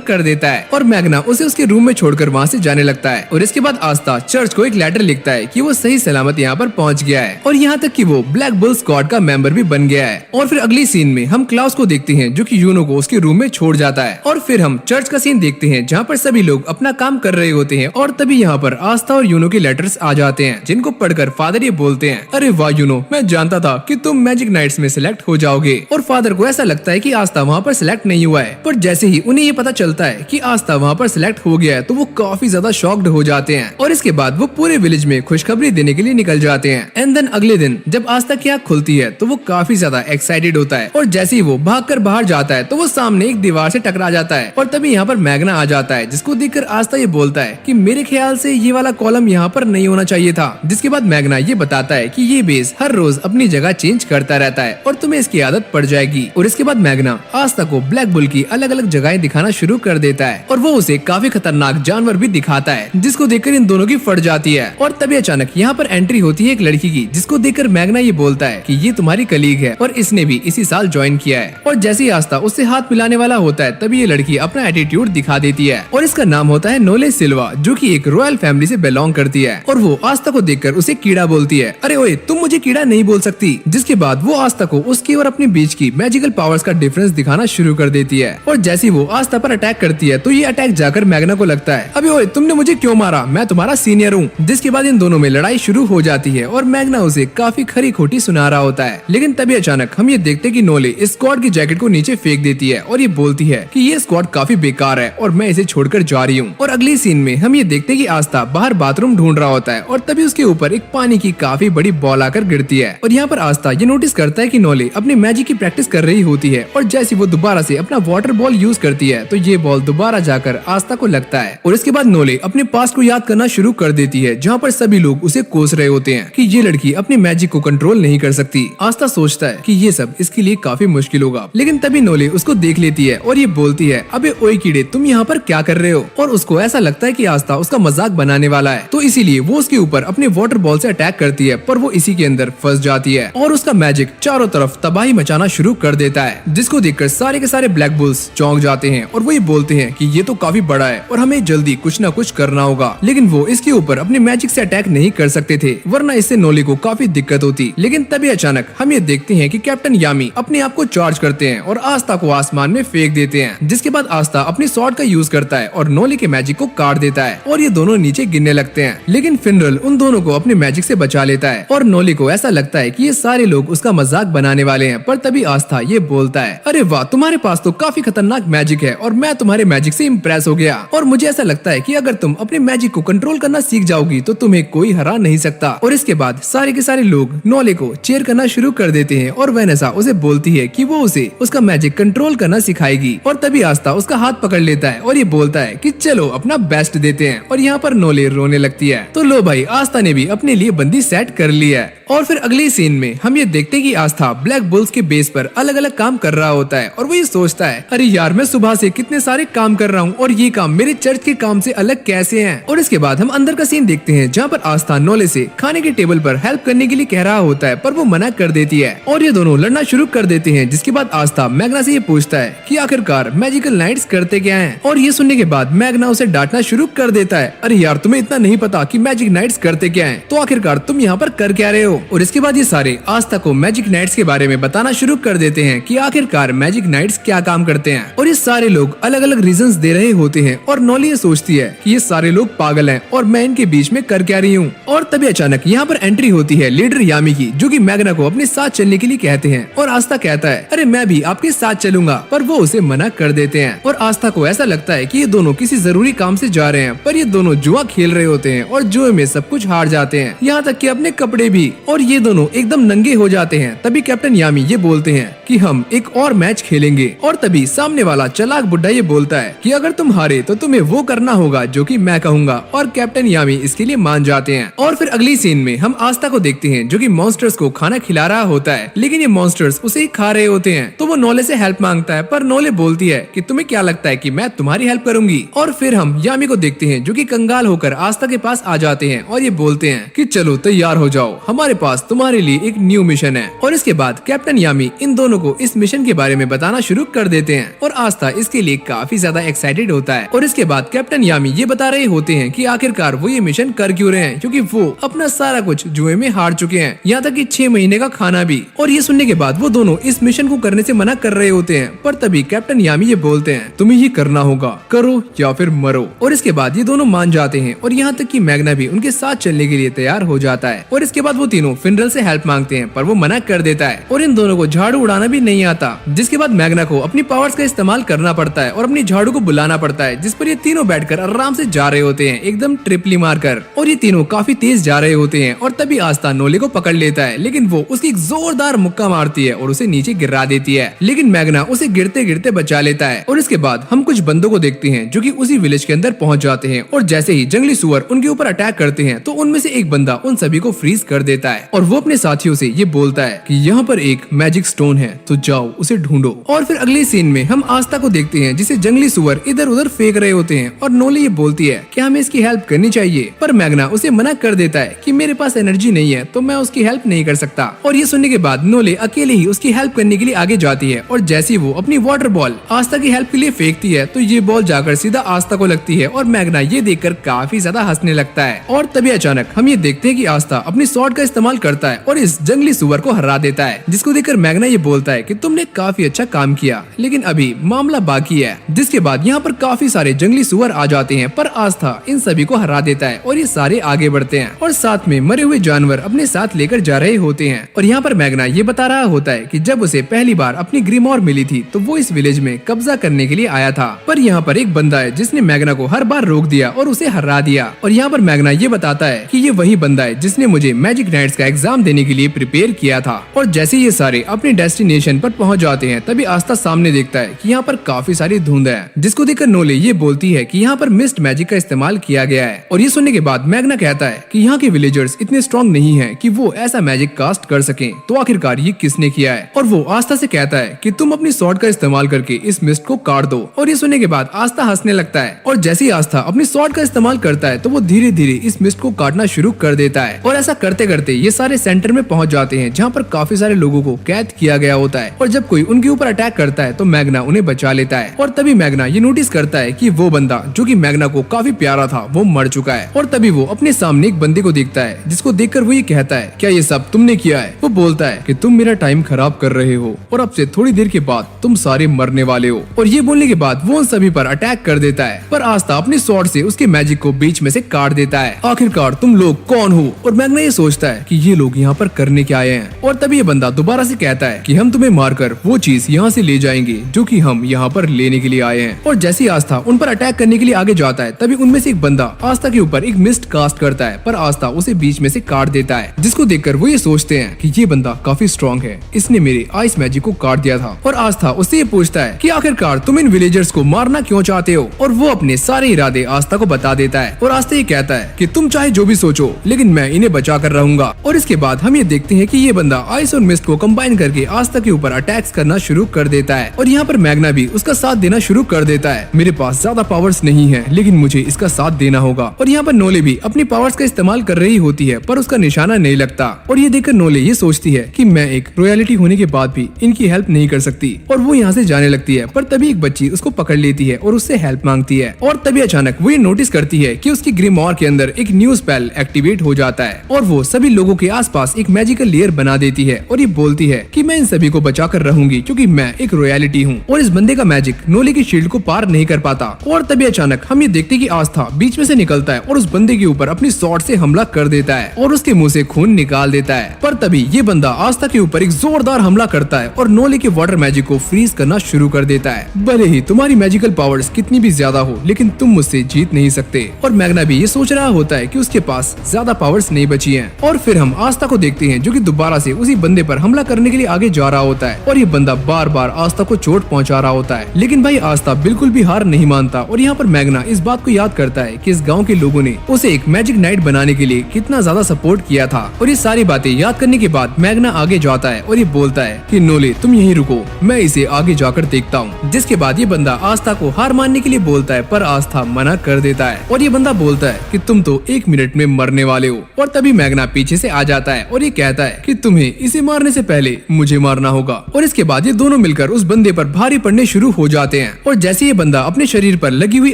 कर देता है और मैग्ना उसे उसके रूम में छोड़कर वहाँ से जाने लगता है। और इसके बाद आस्था चर्च को एक लेटर लिखता है कि वो सही सलामत यहाँ पर पहुँच गया है और यहाँ तक कि वो ब्लैक बुल स्क्वाड का मेंबर भी बन गया है। और फिर अगली सीन में हम क्लाउस को देखते हैं जो कि यूनो को उसके रूम में छोड़ जाता है। और फिर हम चर्च का सीन देखते हैं जहाँ पर सभी लोग अपना काम कर रहे होते हैं और तभी यहाँ पर आस्था और यूनो के लेटर्स आ जाते हैं जिनको पढ़कर फादर ये बोलते हैं, अरे वाह यूनो, मैं जानता था कि तुम मैजिक नाइट्स में सिलेक्ट हो जाओगे। और फादर को ऐसा लगता है कि आस्था वहाँ पर सिलेक्ट नहीं हुआ है, पर जैसे ही उन्हें ये पता चलता है कि आस्था वहाँ पर सिलेक्ट हो गया है तो वो काफी ज्यादा शॉक्ड हो जाते हैं और इसके बाद वो पूरे विलेज में खुशखबरी देने के लिए निकल जाते हैं। एंड देन अगले दिन जब आस्था की आँख खुलती है तो वो काफी ज्यादा एक्साइटेड होता है और जैसे ही वो भागकर बाहर जाता है तो वो सामने एक दीवार से टकरा जाता है और तभी यहाँ पर मैग्ना आ जाता है जिसको देखकर आस्था ये बोलता है कि मेरे ख्याल से ये वाला कॉलम यहाँ पर नहीं होना चाहिए था। जिसके बाद मैग्ना ये बताता है कि ये बेस हर रोज अपनी जगह चेंज करता रहता है और तुम्हें इसकी आदत पड़ जाएगी। और इसके बाद मैग्ना आस्था को ब्लैक बुल की अलग अलग जगहें दिखाना शुरू कर देता है और वो उसे काफी खतरनाक जानवर भी दिखाता है जिसको देखकर इन दोनों की फट जाती है। और तभी अचानक यहाँ पर एंट्री होती है एक लड़की की जिसको देखकर मैग्ना ये बोलता है कि ये तुम्हारी कलीग है और इसने भी इसी साल ज्वाइन किया है। और जैसे ही आस्था उससे हाथ मिलाने वाला होता है तभी ये लड़की अपना एटीट्यूड दिखा देती है और इसका नाम होता है नोले सिल्वा जो कि एक रॉयल फैमिली से बिलोंग करती है। और वो आस्था को देखकर उसे कीड़ा बोलती है, अरे ओए, तुम मुझे कीड़ा नहीं बोल सकती। जिसके बाद वो आस्था को उसकी और अपने बीच की मैजिकल पावर्स का डिफरेंस दिखाना शुरू कर देती है और जैसे ही वो आस्था पर अटैक करती है तो ये अटैक जाकर मैग्ना को लगता है, अबे ओए, तुमने मुझे क्यों मारा, मैं तुम्हारा सीनियर हूँ। जिसके बाद इन दोनों में लड़ाई शुरू हो जाती है और मैग्ना उसे काफी खरी खोटी सुना रहा होता है। लेकिन तभी अचानक हम ये देखते कि नोले इस स्क्वाड की जैकेट को नीचे फेंक देती है और ये बोलती है कि ये स्क्वाड काफी बेकार है और मैं इसे छोड़कर जा रही हूँ। और अगली सीन में हम ये देखते कि आस्था बाहर बाथरूम ढूंढ रहा होता है और तभी उसके ऊपर एक पानी की काफी बड़ी बॉल आकर गिरती है और यहाँ पर आस्था ये नोटिस करता है कि नोले अपनी मैजिक की प्रैक्टिस कर रही होती है और जैसे वो दोबारा से अपना वाटर बॉल यूज करती है तो ये बॉल दोबारा जाकर आस्था को लगता है। और इसके बाद नोले अपने पास्ट को याद करना शुरू कर देती है जहाँ पर सभी लोग उसे कोस रहे होते हैं कि ये लड़की अपनी मैजिक को कंट्रोल नहीं कर सकती। आस्था सोचता है कि ये सब इसके लिए काफी मुश्किल होगा, लेकिन तभी नोले उसको देख लेती है और ये बोलती है, अबे ओए कीड़े, तुम यहाँ पर क्या कर रहे हो। और उसको ऐसा लगता है कि आस्था उसका मजाक बनाने वाला है तो इसीलिए वो उसके ऊपर अपने वाटर बॉल से अटैक करती है, पर वो इसी के अंदर फंस जाती है और उसका मैजिक चारों तरफ तबाही मचाना शुरू कर देता है जिसको देखकर सारे के सारे ब्लैक बुल्स चौंक जाते हैं और वो ये बोलते हैं कि ये तो काफी बड़ा है और हमें जल्दी कुछ न कुछ करना होगा। लेकिन वो इसके ऊपर अपने मैजिक से अटैक नहीं कर सकते थे वरना इससे नोले को काफी दिक्कत होती। लेकिन तभी अचानक हम ये देखते हैं कि कैप्टन यामी अपने आप को चार्ज करते हैं और आस्था को आसमान में फेंक देते हैं जिसके बाद आस्था अपनी स्वॉर्ड का यूज करता है और नोले के मैजिक को काट देता है और ये दोनों नीचे गिरने लगते हैं। लेकिन फिनरल उन दोनों को अपने मैजिक से बचा लेता है और नोले को ऐसा लगता है कि ये सारे लोग उसका मजाक बनाने वाले हैं। पर तभी आस्था ये बोलता है, अरे वाह, तुम्हारे पास तो काफी खतरनाक मैजिक है और मैं तुम्हारे मैजिक से इम्प्रेस हो गया और मुझे ऐसा लगता है कि अगर तुम अपने मैजिक को कंट्रोल करना सीख जाओगी तो तुम्हें कोई हरा नहीं सकता। और इसके बाद सारे के सारे लोग नोले को चेयर करना शुरू कर देते हैं और वेनेसा उसे बोलती है कि वो उसे उसका मैजिक कंट्रोल करना सिखाएगी। और तभी आस्था उसका हाथ पकड़ लेता है और ये बोलता है कि चलो अपना बेस्ट देते हैं। और यहाँ पर नोले रोने लगती है। तो लो भाई, आस्था ने भी अपने लिए बंदी सेट कर ली है। और फिर अगले सीन में हम ये देखते हैं कि आस्था ब्लैक बुल्स के बेस पर अलग अलग काम कर रहा होता है और वो ये सोचता है, अरे यार मैं सुबह से कितने सारे काम कर रहा हूँ और ये काम मेरे चर्च के काम से अलग कैसे हैं। और इसके बाद हम अंदर का सीन देखते हैं जहाँ पर आस्था नोले से खाने के टेबल पर हेल्प करने के लिए कह रहा होता है पर वो मना कर देती है और ये दोनों लड़ना शुरू कर देते हैं। जिसके बाद आस्था मैग्ना से ये पूछता है कि आखिरकार मैजिकल नाइट्स करते क्या हैं। और ये सुनने के बाद मैग्ना उसे डांटना शुरू कर देता है, अरे यार तुम्हें इतना नहीं पता कि मैजिक नाइट्स करते क्या हैं, तो आखिरकार तुम यहाँ पर कर क्या रहे हो। और इसके बाद ये सारे आस्था को मैजिक नाइट्स के बारे में बताना शुरू कर देते हैं कि आखिरकार मैजिक नाइट्स क्या काम करते हैं। और ये सारे लोग अलग अलग रीजंस दे रहे होते हैं और नोली ये सोचती है कि ये सारे लोग पागल हैं और मैं इनके बीच में कर क्या रही हूँ। और तभी अचानक यहाँ पर एंट्री होती है लीडर यामी की, जो कि मैग्ना को अपने साथ चलने के लिए कहते हैं। और आस्था कहता है, अरे मैं भी आपके साथ चलूंगा, पर वो उसे मना कर देते हैं। और आस्था को ऐसा लगता है कि ये दोनों किसी जरूरी काम से जा रहे हैं, पर ये दोनों जुआ खेल रहे होते हैं और जुए में सब कुछ हार जाते हैं, यहाँ तक कि अपने कपड़े भी। और ये दोनों एकदम नंगे हो जाते हैं। तभी कैप्टन यामी ये बोलते हैं कि हम एक और मैच खेलेंगे। और तभी सामने वाला चालाक बुड्ढा ये बोलता है कि अगर तुम हारे तो तुम्हें वो करना होगा जो कि मैं कहूंगा। और कैप्टन यामी इसके लिए मान जाते हैं। और फिर अगली सीन में हम आस्था को देखते हैं जो कि मॉन्स्टर्स को खाना खिला रहा होता है, लेकिन ये मॉन्स्टर्स उसे ही खा रहे होते हैं। तो वो नोले से हेल्प मांगता है, पर नोले बोलती है कि तुम्हें क्या लगता है कि मैं तुम्हारी हेल्प करूंगी। और फिर हम यामी को देखते हैं जो कि कंगाल होकर आस्था के पास आ जाते हैं और ये बोलते हैं कि चलो तैयार हो जाओ, हमारे पास तुम्हारे लिए एक न्यू मिशन है। और इसके बाद कैप्टन यामी इन दोनों को इस मिशन के बारे में बताना शुरू कर देते हैं और आस्था इसके लिए काफी ज्यादा एक्साइटेड होता है। और इसके बाद कैप्टन यामी ये बता रहे होते हैं कि आखिरकार वो ये मिशन कर क्यों रहे हैं, क्योंकि वो अपना सारा कुछ जुए में हार चुके हैं, यहाँ तक कि 6 महीने का खाना भी। और ये सुनने के बाद वो दोनों इस मिशन को करने से मना कर रहे होते हैं, पर तभी कैप्टन यामी ये बोलते हैं, तुम्हें ये करना होगा, करो या फिर मरो। और इसके बाद ये दोनों मान जाते हैं और यहाँ तक कि मैग्ना भी उनके साथ चलने के लिए तैयार हो जाता है। और इसके बाद वो तीनों फिनरल से हेल्प मांगते हैं, पर वो मना कर देता है और इन दोनों को झाड़ू उड़ाना भी नहीं आता। जिसके बाद मैग्ना को अपनी पावर्स का इस्तेमाल करना पड़ता है और अपनी झाड़ू को बुलाना पड़ता है, जिस पर ये तीनों बैठकर आराम से जा रहे होते हैं, एकदम ट्रिपली मारकर। और ये तीनों काफी तेज जा रहे होते हैं और तभी आस्था नोले को पकड़ लेता है, लेकिन वो उसकी एक जोरदार मुक्का मारती है और उसे नीचे गिरा देती है, लेकिन मैग्ना उसे गिरते गिरते बचा लेता है। और इसके बाद हम कुछ बंदों को देखते हैं जो कि उसी विलेज के अंदर पहुंच जाते हैं और जैसे ही जंगली सुअर उनके ऊपर अटैक करते हैं तो उनमें से एक बंदा उन सभी को फ्रीज कर देता है और वो अपने साथियों से ये बोलता है कि यहाँ पर एक मैजिक स्टोन है, तो जाओ उसे ढूंढो। और फिर अगले सीन में हम आस्था को देखते हैं जिसे जंगली सुअर इधर उधर फेंक रहे होते हैं और नोले ये बोलती है कि हमें इसकी हेल्प करनी चाहिए, पर मैग्ना उसे मना कर देता है कि मेरे पास एनर्जी नहीं है तो मैं उसकी हेल्प नहीं कर सकता। और ये सुनने के बाद नोले अकेले ही उसकी हेल्प करने के लिए आगे जाती है और जैसे ही वो अपनी वाटर बॉल आस्था की हेल्प के लिए फेंकती है तो ये बॉल जाकर सीधा आस्था को लगती है और मैग्ना ये देखकर काफी ज्यादा हंसने लगता है। और तभी अचानक हम ये देखते हैं कि आस्था अपनी स्वॉर्ड का इस्तेमाल करता है और इस जंगली सुअर को हरा देता है, जिसको देखकर मैग्ना ये बोलता है कि तुमने काफी अच्छा काम किया, लेकिन अभी मामला बाकी है। जिसके बाद यहाँ पर काफी सारे जंगली सुअर आ जाते हैं, पर आस्था इन सभी को हरा देता है और ये सारे आगे बढ़ते हैं और साथ में मरे हुए जानवर अपने साथ लेकर जा रहे होते हैं। और यहाँ पर मैग्ना ये बता रहा होता है कि जब उसे पहली बार अपनी ग्रिमोर मिली थी तो वो इस विलेज में कब्जा करने के लिए आया था, पर यहाँ पर एक बंदा है जिसने मैग्ना को हर बार रोक दिया और उसे हरा दिया। और यहाँ पर मैग्ना ये बताता है कि ये वही बंदा है जिसने मुझे मैजिक नाइट्स का एग्जाम देने के लिए प्रिपेयर किया था। और जैसे ये सारे अपने डेस्टिनेशन पर पहुंच जाते हैं तभी आस्था सामने देखता है कि यहाँ पर काफी सारी धुंध है, जिसको देखकर नोले ये बोलती है कि यहाँ पर मिस्ट मैजिक का इस्तेमाल किया गया है। और ये सुनने के बाद मैग्ना कहता है कि यहाँ के विलेजर्स इतने स्ट्रॉन्ग नहीं है कि वो ऐसा मैजिक कास्ट कर सकें, तो आखिरकार ये किसने किया है। और वो आस्था से कहता है कि तुम अपनी स्वॉर्ड का इस्तेमाल करके इस मिस्ट को काट दो। और ये सुनने के बाद आस्था हंसने लगता है और जैसे ही आस्था अपनी स्वॉर्ड का इस्तेमाल करता है तो वो धीरे धीरे इस मिस्ट को काटना शुरू कर देता है। और ऐसा करते करते ये सारे सेंटर में पहुंच जाते हैं जहाँ पर काफी सारे लोगों को कैद किया गया होता है। और जब कोई उनके ऊपर अटैक करता है तो मैग्ना उन्हें बचा लेता है। और तभी मैग्ना ये नोटिस करता है कि वो बंदा जो कि मैग्ना को काफी प्यारा था वो मर चुका है। और तभी वो अपने सामने एक बंदे को देखता है जिसको देखकर वो ये कहता है, क्या ये सब तुमने किया है? वो बोलता है कि तुम मेरा टाइम खराब कर रहे हो और अब से थोड़ी देर के बाद तुम सारे मरने वाले हो। और ये बोलने के बाद वो उन सभी पर अटैक कर देता है, पर आस्था अपनी स्वॉर्ड से उसके मैजिक को बीच में से काट देता है। आखिरकार तुम लोग कौन हो? और मैग्ना ये सोचता है कि ये लोग यहाँ पर करने क्या आए हैं। और तभी ये बंदा दोबारा से कहता है कि हम तुम्हें मारकर वो चीज यहाँ से ले जाएंगे जो कि हम यहाँ पर लेने के लिए आए हैं। और जैसे ही आस्था उन पर अटैक करने के लिए आगे जाता है तभी उनमें से एक बंदा आस्था के ऊपर एक मिस्ट कास्ट करता है, पर आस्था उसे बीच में से काट देता है, जिसको देखकर वो ये सोचते हैं कि ये बंदा काफी स्ट्रॉन्ग है, इसने मेरे आइस मैजिक को काट दिया था। और आस्था उससे ये पूछता है कि आखिरकार तुम इन विलेजर्स को मारना क्यों चाहते हो, और वो अपने सारे इरादे आस्था को बता देता है। और आस्था ये कहता है कि तुम चाहे जो भी सोचो लेकिन मैं इन्हें बचा कर रहूंगा। और इसके बाद हम ये देखते हैं कि ये बंदा आइस और मिस्ट को कंबाइन करके आस्था के ऊपर अटैक्स करना शुरू कर देता है। और यहाँ पर मैग्ना भी उसका साथ देना शुरू कर देता है। मेरे पास ज्यादा पावर्स नहीं है लेकिन मुझे इसका साथ देना होगा। और यहाँ पर नोले भी अपनी पावर्स का इस्तेमाल कर रही होती है पर उसका निशाना नहीं लगता। और ये देखकर नोले ये सोचती है कि मैं एक रॉयलिटी होने के बाद भी इनकी हेल्प नहीं कर सकती, और वो यहाँ से जाने लगती है। पर तभी एक बच्ची उसको पकड़ लेती है और उससे हेल्प मांगती है। और तभी अचानक वो ये नोटिस करती है कि उसकी ग्रिमॉर के अंदर एक न्यू स्पेल एक्टिवेट हो जाता है और वो सभी लोगों के आसपास एक मैजिकल लेयर बना देती है। और ये बोलती है कि मैं इन सभी को बचा कर रहूंगी क्योंकि मैं एक रॉयलिटी हूँ। और इस बंदे का मैजिक नोले की शील्ड को पार नहीं कर पाता। और तभी अचानक हम ये देखते कि आस्था बीच में से निकलता है और उस बंदे के ऊपर अपनी स्वॉर्ड से हमला कर देता है और उसके मुंह से खून निकाल देता है। पर तभी ये बंदा आस्था के ऊपर एक जोरदार हमला करता है और नोले के वाटर मैजिक को फ्रीज करना शुरू कर देता है। भले ही तुम्हारी मैजिकल पावर्स कितनी भी ज्यादा हो लेकिन तुम मुझसे जीत नहीं सकते। और मैग्ना भी ये सोच रहा होता है कि उसके पास ज्यादा पावर्स नहीं बची हैं। और फिर हम आस्था को देखते हैं जो कि दोबारा से उसी बंदे पर हमला करने के लिए आगे जा रहा होता है। और ये बंदा बार बार आस्था को चोट पहुंचा रहा होता है, लेकिन भाई आस्था बिल्कुल भी हार नहीं मानता। और यहाँ पर मैग्ना इस बात को याद करता है कि इस गांव के लोगों ने उसे एक मैजिक नाइट बनाने के लिए कितना ज्यादा सपोर्ट किया था। और ये सारी बातें याद करने के बाद मैग्ना आगे जाता है और ये बोलता है कि नोले तुम यहीं रुको, मैं इसे आगे जाकर देखता हूँ। जिसके बाद ये बंदा आस्था को हार मानने के लिए बोलता है पर आस्था मना कर देता है। और ये बंदा बोलता है कि तुम तो 1 मिनट में मरने वाले हो। और तभी मैग्ना पीछे से आ जाता है और ये कहता है कि तुम्हें इसे मारने से पहले मुझे मारना होगा। और इसके बाद ये दोनों मिलकर उस बंदे पर भारी पड़ने शुरू हो जाते हैं। और जैसे ये बंदा अपने शरीर पर लगी हुई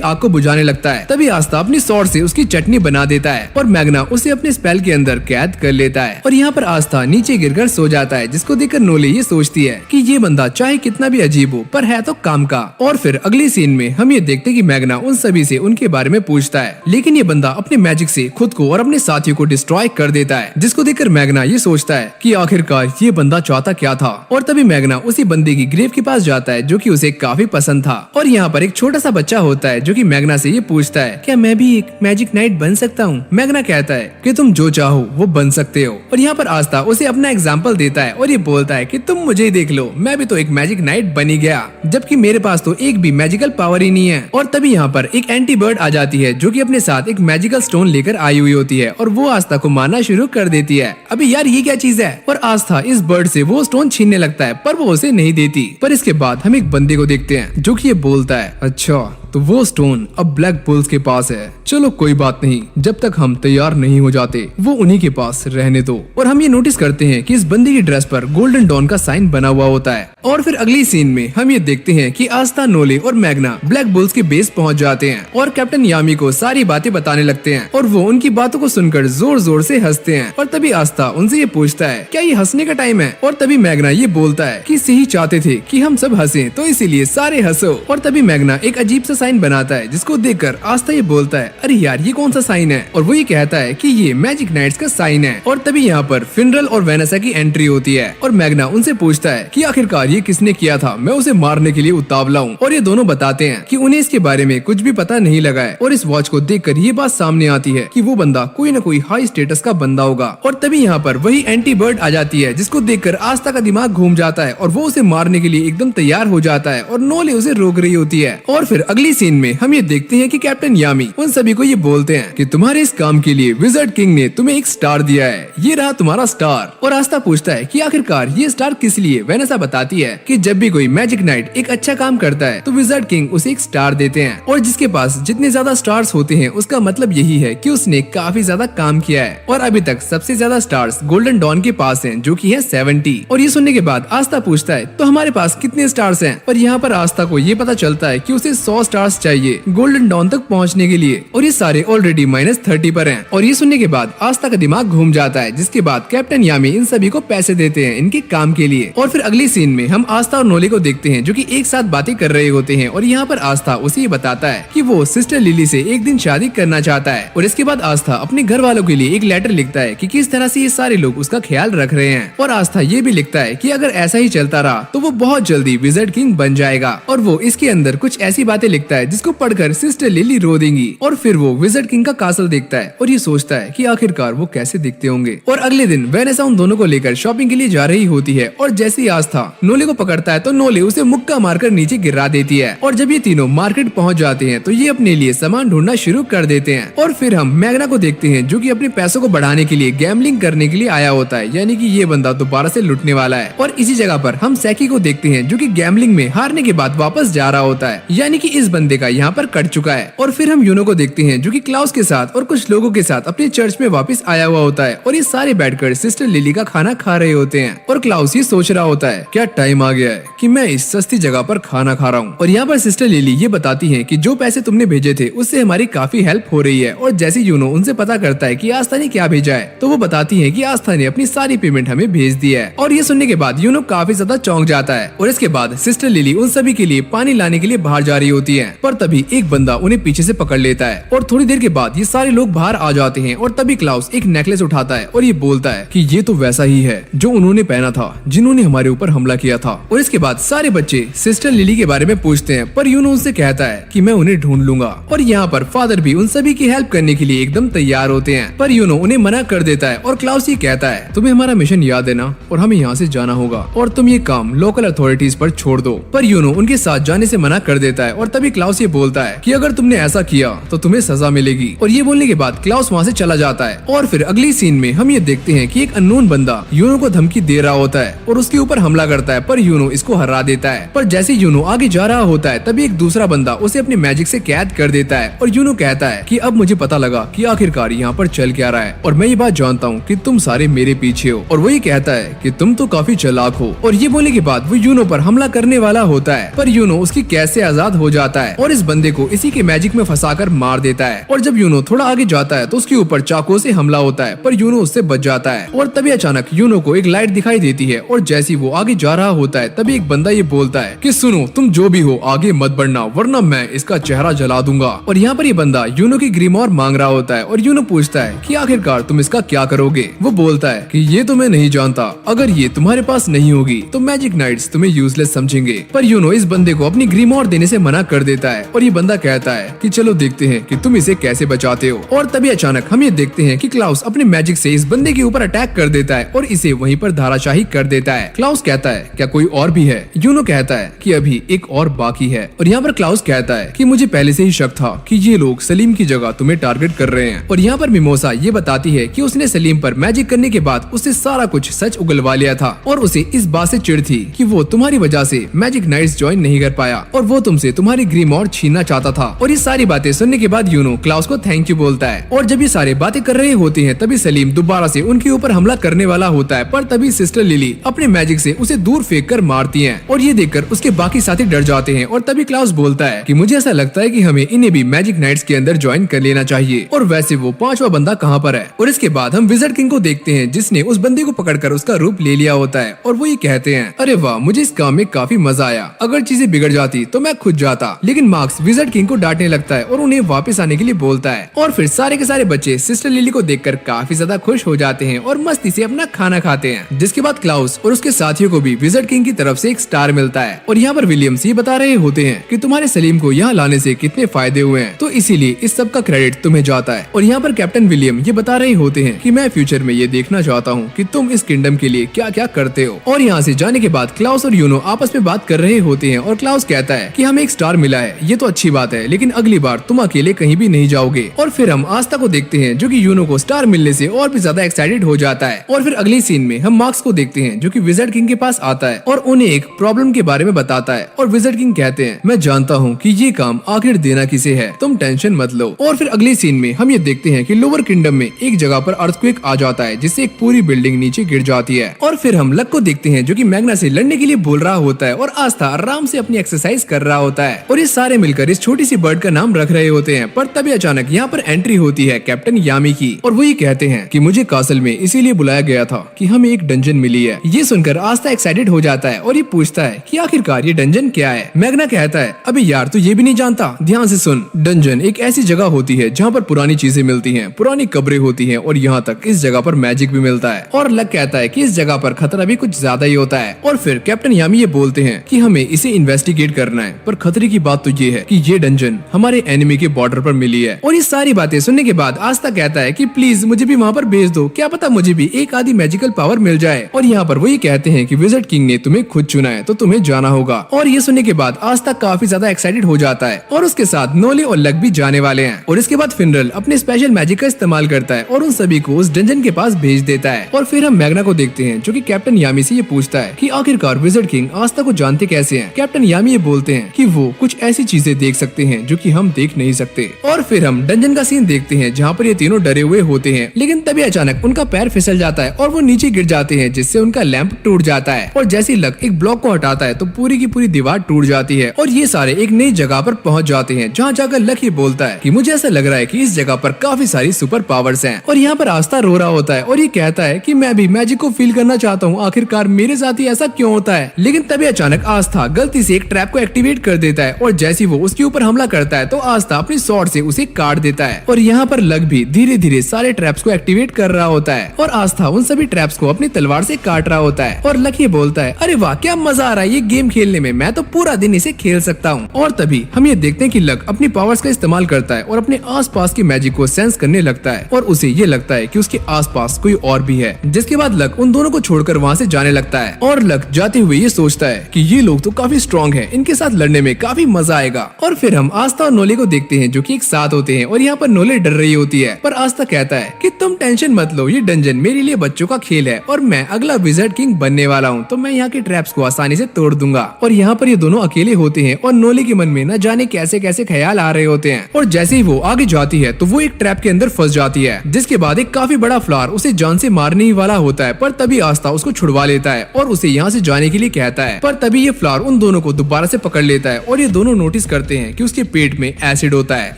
आग को बुझाने लगता है तभी आस्था अपनी स्वॉर्ड से उसकी चटनी बना देता है और मैग्ना उसे अपने स्पेल के अंदर कैद कर लेता है। और यहाँ पर आस्था नीचे गिरकर सो जाता है, जिसको देखकर नोले ये सोचती है कि ये बंदा चाहे कितना भी अजीब हो पर है तो काम का। और फिर अगली सीन में हम ये देखते कि मैग्ना उन सभी से उनके बारे में पूछता है, लेकिन ये बंदा अपने मैजिक से खुद को और अपने साथियों को डिस्ट्रॉय कर देता है, जिसको देखकर मैग्ना ये सोचता है कि आखिरकार ये बंदा चाहता क्या था। और तभी मैग्ना उसी बंदे की ग्रेव के पास जाता है जो कि उसे काफी पसंद था। और यहाँ पर एक छोटा सा बच्चा होता है जो कि मैग्ना से ये पूछता है, क्या मैं भी एक मैजिक नाइट बन सकता हूँ? मैग्ना कहता है कि तुम जो चाहो वो बन सकते हो। और यहाँ पर आस्था उसे अपना एग्जाम्पल देता है और ये बोलता है कि तुम मुझे ही देख लो, मैं भी तो एक मैजिक नाइट बनी गया, जबकि मेरे पास तो एक भी मैजिकल पावर ही नहीं है। और तभी यहाँ पर एक एंटी बर्ड आ जाती है जो कि अपने साथ एक मैजिकल स्टोन लेकर आई हुई होती है और वो आस्था को मारना शुरू कर देती है। अभी यार ये क्या चीज है? और आस्था इस बर्ड से वो स्टोन छीनने लगता है पर वो उसे नहीं देती। पर इसके बाद हम एक बंदे को देखते हैं जो कि ये बोलता है, अच्छा तो वो स्टोन अब ब्लैक बुल्स के पास है, चलो कोई बात नहीं, जब तक हम तैयार नहीं हो जाते वो उन्हीं के पास रहने दो। और हम ये नोटिस करते हैं कि इस बंदे की ड्रेस पर गोल्डन डॉन का साइन बना हुआ होता है। और फिर अगली सीन में हम ये देखते हैं कि आस्था, नोले और मैग्ना ब्लैक बुल्स के बेस पहुंच जाते हैं और कैप्टन यामी को सारी बातें बताने लगते हैं और वो उनकी बातों को सुनकर जोर जोर से हंसते हैं। और तभी आस्था उनसे ये पूछता है, क्या ये हंसने का टाइम है? और तभी मैग्ना ये बोलता है कि सही चाहते थे कि हम सब हंसे तो इसीलिए सारे हंसो। और तभी मैग्ना एक अजीब सा साइन बनाता है जिसको देखकर आस्था ये बोलता है, अरे यार ये कौन सा साइन है? और वो ये कहता है कि ये मैजिक नाइट्स का साइन है। और तभी यहाँ पर फिनरल और वेनेसा की एंट्री होती है और मैग्ना उनसे पूछता है कि आखिरकार ये किसने किया था, मैं उसे मारने के लिए उतावला हूँ। और ये दोनों बताते हैं कि उन्हें इसके बारे में कुछ भी पता नहीं लगा है। और इस वॉच को देखकर ये बात सामने आती है कि वो बंदा कोई न कोई हाई स्टेटस का बंदा होगा। और तभी यहाँ पर वही एंटी बर्ड आ जाती है जिसको देखकर आस्था का दिमाग घूम जाता है और वो उसे मारने के लिए एकदम तैयार हो जाता है और नोले उसे रोक रही होती है। और फिर अगली सीन में हम ये देखते हैं कि कैप्टन यामी उन सभी को ये बोलते हैं कि तुम्हारे इस काम के लिए विज़र्ड किंग ने तुम्हें एक स्टार दिया है, ये रहा तुम्हारा स्टार। और आस्था पूछता है कि आखिरकार ये स्टार किस लिए? वेनेसा बताती है कि जब भी कोई मैजिक नाइट एक अच्छा काम करता है तो विज़र्ड किंग उसे एक स्टार देते हैं और जिसके पास जितने ज्यादा स्टार्स होते हैं उसका मतलब यही है कि उसने काफी ज्यादा काम किया है। और अभी तक सबसे ज्यादा स्टार्स गोल्डन डॉन के पास हैं जो कि है 70। और ये सुनने के बाद आस्था पूछता है तो हमारे पास कितने स्टार्स हैं? पर यहाँ पर आस्था को ये पता चलता है कि उसे 100 स्टार्स स्टार्स चाहिए गोल्डन डॉन तक पहुंचने के लिए, और ये सारे ऑलरेडी -30 पर हैं। और ये सुनने के बाद आस्था का दिमाग घूम जाता है, जिसके बाद कैप्टन यामी इन सभी को पैसे देते हैं इनके काम के लिए। और फिर अगली सीन में हम आस्था और नोले को देखते हैं जो कि एक साथ बातें कर रहे होते हैं, और यहाँ पर आस्था उसे ये बताता है कि वो सिस्टर लिली से एक दिन शादी करना चाहता है। और इसके बाद आस्था अपने घर वालों के लिए एक लेटर लिखता है कि किस तरह से ये सारे लोग उसका ख्याल रख रहे हैं। और आस्था ये भी लिखता है कि अगर ऐसा ही चलता रहा तो वो बहुत जल्दी विज़र्ड किंग बन जाएगा। और वो इसके अंदर कुछ ऐसी बातें लिखता है जिसको पढ़कर सिस्टर लिली रो देंगी। और फिर वो विज़र्ड किंग का कासल देखता है और ये सोचता है कि आखिरकार वो कैसे दिखते होंगे। और अगले दिन वेनेसा उन दोनों को लेकर शॉपिंग के लिए जा रही होती है, और जैसे ही आस्था नोले को पकड़ता है तो नोले उसे मुक्का मारकर नीचे गिरा देती है। और जब ये तीनों मार्केट पहुंच जाते हैं तो ये अपने लिए सामान ढूंढना शुरू कर देते हैं। और फिर हम मैग्ना को देखते हैं जो कि अपने पैसों को बढ़ाने के लिए गैम्बलिंग करने के लिए आया होता है, यानी कि ये बंदा दोबारा से लुटने वाला है। और इसी जगह पर हम सैकी को देखते हैं जो कि गैम्बलिंग में हारने के बाद वापस जा रहा होता है, यानी कि इस बंदे का यहाँ पर कट चुका है। और फिर हम यूनो को देखते हैं जो कि क्लाउस के साथ और कुछ लोगों के साथ अपने चर्च में वापस आया हुआ होता है, और ये सारे बैठकर सिस्टर लिली का खाना खा रहे होते हैं। और क्लाउस ये सोच रहा होता है क्या टाइम आ गया है कि मैं इस सस्ती जगह पर खाना खा रहा हूँ। और यहाँ पर सिस्टर लिली ये बताती है कि जो पैसे तुमने भेजे थे उससे हमारी काफी हेल्प हो रही है। और जैसे यूनो उनसे पता करता है कि आस्था ने क्या भेजा है तो वो बताती है कि आस्था ने अपनी सारी पेमेंट हमें भेज दी है। और ये सुनने के बाद यूनो काफी ज्यादा चौंक जाता है। और इसके बाद सिस्टर लिली उन सभी के लिए पानी लाने के लिए बाहर जा रही होती है, पर तभी एक बंदा उन्हें पीछे से पकड़ लेता है। और थोड़ी देर के बाद ये सारे लोग बाहर आ जाते हैं, और तभी क्लाउस एक नेकलेस उठाता है और ये बोलता है कि ये तो वैसा ही है जो उन्होंने पहना था जिन्होंने हमारे ऊपर हमला किया था। और इसके बाद सारे बच्चे सिस्टर लिली के बारे में पूछते हैं, पर यूनो उनसे कहता है कि मैं उन्हें ढूंढ लूंगा। और यहाँ पर फादर भी उन सभी की हेल्प करने के लिए एकदम तैयार होते हैं, पर यूनो उन्हें मना कर देता है। और क्लाउस ये कहता है तुम्हें हमारा मिशन याद है ना, और हमें यहाँ से जाना होगा और तुम ये काम लोकल अथॉरिटीज पर छोड़ दो। पर यूनो उनके साथ जाने से मना कर देता है। और तभी क्लाउस ये बोलता है कि अगर तुमने ऐसा किया तो तुम्हें सजा मिलेगी। और ये बोलने के बाद क्लाउस वहाँ से चला जाता है। और फिर अगली सीन में हम ये देखते हैं कि एक अननोन बंदा यूनो को धमकी दे रहा होता है और उसके ऊपर हमला करता है, पर यूनो इसको हरा देता है। पर जैसे यूनो आगे जा रहा होता है तभी एक दूसरा बंदा उसे अपने मैजिक से कैद कर देता है। और यूनो कहता है कि अब मुझे पता लगा कि आखिरकार यहाँ पर चल क्या रहा है, और मैं ये बात जानता हूँ कि तुम सारे मेरे पीछे हो। और वो ये कहता है कि तुम तो काफी चालाक हो। और ये बोलने के बाद वो यूनो पर हमला करने वाला होता है, पर यूनो उसकी कैद से आजाद हो जाता है और इस बंदे को इसी के मैजिक में फंसाकर मार देता है। और जब यूनो थोड़ा आगे जाता है तो उसके ऊपर चाकू से हमला होता है, पर यूनो उससे बच जाता है। और तभी अचानक यूनो को एक लाइट दिखाई देती है, और जैसे वो आगे जा रहा होता है तभी एक बंदा ये बोलता है कि सुनो तुम जो भी हो आगे मत बढ़ना वरना मैं इसका चेहरा जला दूंगा। और यहाँ पर ये बंदा यूनो की ग्रीमोर मांग रहा होता है, और यूनो पूछता है कि आखिरकार तुम इसका क्या करोगे। वो बोलता है कि ये तो मैं नहीं जानता, अगर ये तुम्हारे पास नहीं होगी तो मैजिक नाइट्स तुम्हें यूजलेस समझेंगे। पर यूनो इस बंदे को अपनी ग्रीमोर देने से मना कर देता है, और ये बंदा कहता है कि चलो देखते हैं कि तुम इसे कैसे बचाते हो। और तभी अचानक हम ये देखते हैं कि क्लाउस अपने मैजिक से इस बंदे के ऊपर अटैक कर देता है और इसे वहीं पर धाराशाही कर देता है। क्लाउस कहता है क्या कोई और भी है? यूनो कहता है कि अभी एक और बाकी है। और यहाँ पर क्लाउस कहता है कि मुझे पहले से ही शक था कि ये लोग सलीम की जगह तुम्हें टारगेट कर रहे हैं। और यहाँ पर मिमोसा ये बताती है कि उसने सलीम पर मैजिक करने के बाद उससे सारा कुछ सच उगलवा लिया था, और उसे इस बात से चिढ़ थी कि वो तुम्हारी वजह से मैजिक नाइट्स ज्वाइन नहीं कर पाया और वो तुमसे तुम्हारी ग्रीमोर छीनना चाहता था। और ये सारी बातें सुनने के बाद यूनो क्लाउस को थैंक यू बोलता है। और जब ये सारे बातें कर रहे होते हैं तभी सलीम दोबारा से उनके ऊपर हमला करने वाला होता है, पर तभी सिस्टर लिली अपने मैजिक से उसे दूर फेंक कर मारती है। और ये देखकर उसके बाकी साथी डर जाते हैं। और तभी क्लाउस बोलता है कि मुझे ऐसा लगता है कि हमें इन्हें भी मैजिक नाइट्स के अंदर ज्वाइन कर लेना चाहिए। और वैसे वो पांचवा बंदा कहाँ पर है? और इसके बाद हम विज़र्ड किंग को देखते हैं जिसने उस बंदे को पकड़कर उसका रूप ले लिया होता है, और वो ये कहते हैं अरे वाह मुझे इस काम में काफी मजा आया, अगर चीजें बिगड़ जाती तो मैं खुद जाता। लेकिन मार्क्स विज़र्ड किंग को डांटने लगता है और उन्हें वापस आने के लिए बोलता है। और फिर सारे के सारे बच्चे सिस्टर लिली को देखकर काफी ज्यादा खुश हो जाते हैं और मस्ती से अपना खाना खाते हैं। जिसके बाद क्लाउस और उसके साथियों को भी विज़र्ड किंग की तरफ से एक स्टार मिलता है। और यहाँ पर विलियम्स ये बता रहे होते हैं कि तुम्हारे सलीम को यहाँ लाने से कितने फायदे हुए हैं, तो इसीलिए इस सब का क्रेडिट तुम्हें जाता है। और यहाँ पर कैप्टन विलियम ये बता रहे होते हैं कि मैं फ्यूचर में ये देखना चाहता हूँ कि तुम इस किंगडम के लिए क्या क्या करते हो। और यहाँ से जाने के बाद क्लाउस और यूनो आपस में बात कर रहे होते हैं, और क्लाउस कहता है कि हमें एक स्टार मिला है, ये तो अच्छी बात है, लेकिन अगली बार तुम अकेले कहीं भी नहीं जाओगे। और फिर हम आस्था को देखते हैं जो कि यूनो को स्टार मिलने से और भी ज्यादा एक्साइटेड हो जाता है। और फिर अगली सीन में हम मार्क्स को देखते हैं जो कि विज़र्ड किंग के पास आता है और उन्हें एक प्रॉब्लम के बारे में बताता है। और विज़र्ड किंग कहते हैं मैं जानता हूँ कि ये काम आखिर देना किसे है, तुम टेंशन मत लो। और फिर अगली सीन में हम ये देखते हैं कि लोअर किंगडम में एक जगह पर अर्थक्वेक आ जाता है जिससे एक पूरी बिल्डिंग नीचे गिर जाती है। और फिर हम लक को देखते हैं जो कि मैग्ना से लड़ने के लिए बोल रहा होता है और आस्था आराम से अपनी एक्सरसाइज कर रहा होता है। और ये ये सारे मिलकर इस छोटी सी बर्ड का नाम रख रहे होते हैं। पर तभी अचानक यहाँ पर एंट्री होती है कैप्टन यामी की और वो ये कहते हैं कि मुझे कासल में इसीलिए बुलाया गया था कि हमें एक डंजन मिली है। ये सुनकर आस्था एक्साइटेड हो जाता है और ये पूछता है कि आखिरकार ये डंजन क्या है। मैग्ना कहता है अबे यार तू ये भी नहीं जानता, ध्यान से सुन। डंजन एक ऐसी जगह होती है जहाँ पर पुरानी चीजें मिलती हैं, पुरानी कब्रें होती हैं और यहाँ तक इस जगह पर मैजिक भी मिलता है। और लक कहता है कि इस जगह पर खतरा भी कुछ ज्यादा ही होता है। और फिर कैप्टन यामी ये बोलते हैं कि हमें इसे इन्वेस्टिगेट करना है, पर खतरे की बात तो ये है कि ये डंजन हमारे एनिमी के बॉर्डर पर मिली है। और ये सारी बातें सुनने के बाद आस्था कहता है कि प्लीज मुझे भी वहाँ पर भेज दो, क्या पता मुझे भी एक आधी मैजिकल पावर मिल जाए। और यहाँ पर वो ये कहते हैं कि विज़र्ड किंग ने तुम्हें खुद चुना है तो तुम्हें जाना होगा। और ये सुनने के बाद आस्था काफी ज्यादा एक्साइटेड हो जाता है और उसके साथ नोले और लक भी जाने वाले हैं। और इसके बाद फिनरल अपने स्पेशल मैजिक का इस्तेमाल करता है और उन सभी को उस डंजन के पास भेज देता है। और फिर हम मैग्ना को देखते हैं जो कि कैप्टन यामी से ये पूछता है कि आखिरकार विज़र्ड किंग आस्था को जानते कैसे हैं। कैप्टन यामी ये बोलते हैं कि वो कुछ ऐसी चीजें देख सकते हैं जो कि हम देख नहीं सकते। और फिर हम डंजन का सीन देखते हैं जहाँ पर ये तीनों डरे हुए होते हैं, लेकिन तभी अचानक उनका पैर फिसल जाता है और वो नीचे गिर जाते हैं जिससे उनका लैंप टूट जाता है। और जैसे ही लक एक ब्लॉक को हटाता है तो पूरी की पूरी दीवार टूट जाती है और ये सारे एक नई जगह पर पहुंच जाते हैं जहाँ जाकर लक ये बोलता है कि मुझे ऐसा लग रहा है कि इस जगह पर काफी सारी सुपर पावर्स हैं। और यहाँ पर आस्था रो रहा होता है और ये कहता है कि मैं भी मैजिक को फील करना चाहता हूँ, आखिरकार मेरे साथ ही ऐसा क्यों होता है। लेकिन तभी अचानक आस्था गलती से एक ट्रैप को एक्टिवेट कर देता है और जैसे वो उसके ऊपर हमला करता है तो आस्था अपनी स्वॉर्ड से उसे काट देता है। और यहाँ पर लक भी धीरे धीरे सारे ट्रैप्स को एक्टिवेट कर रहा होता है और आस्था उन सभी ट्रैप्स को अपनी तलवार से काट रहा होता है। और लक ये बोलता है अरे वाह क्या मजा आ रहा है ये गेम खेलने में, मैं तो पूरा दिन इसे खेल सकता हूँ। और तभी हम ये देखते हैं कि लक अपनी पावर्स का इस्तेमाल करता है और अपने आसपास की मैजिक को सेंस करने लगता है और उसे ये लगता है कि उसके आसपास कोई और भी है। जिसके बाद लक उन दोनों को छोड़कर वहाँ से जाने लगता है और लक जाते हुए ये सोचता है कि ये लोग तो काफी स्ट्रॉन्ग हैं, इनके साथ लड़ने में काफी मजा आएगा। और फिर हम आस्था और नोले को देखते हैं जो कि एक साथ होते हैं और यहाँ पर नोले डर रही होती है, पर आस्था कहता है कि तुम टेंशन मत लो, ये डंजन मेरे लिए बच्चों का खेल है और मैं अगला विज़र्ड किंग बनने वाला हूँ, तो मैं यहाँ के ट्रैप्स को आसानी से तोड़ दूंगा। और यहाँ पर ये दोनों अकेले होते हैं और नोले के मन में न जाने कैसे कैसे ख्याल आ रहे होते हैं। और जैसे ही वो आगे जाती है तो वो एक ट्रैप के अंदर फंस जाती है, जिसके बाद एक काफी बड़ा फ्लावर उसे जान से मारने ही वाला होता है। पर तभी आस्था उसको छुड़वा लेता है और उसे यहाँ से जाने के लिए कहता है। पर तभी ये फ्लावर उन दोनों को दोबारा से पकड़ लेता है और ये दोनों नोटिस करते हैं कि उसके पेट में एसिड होता है,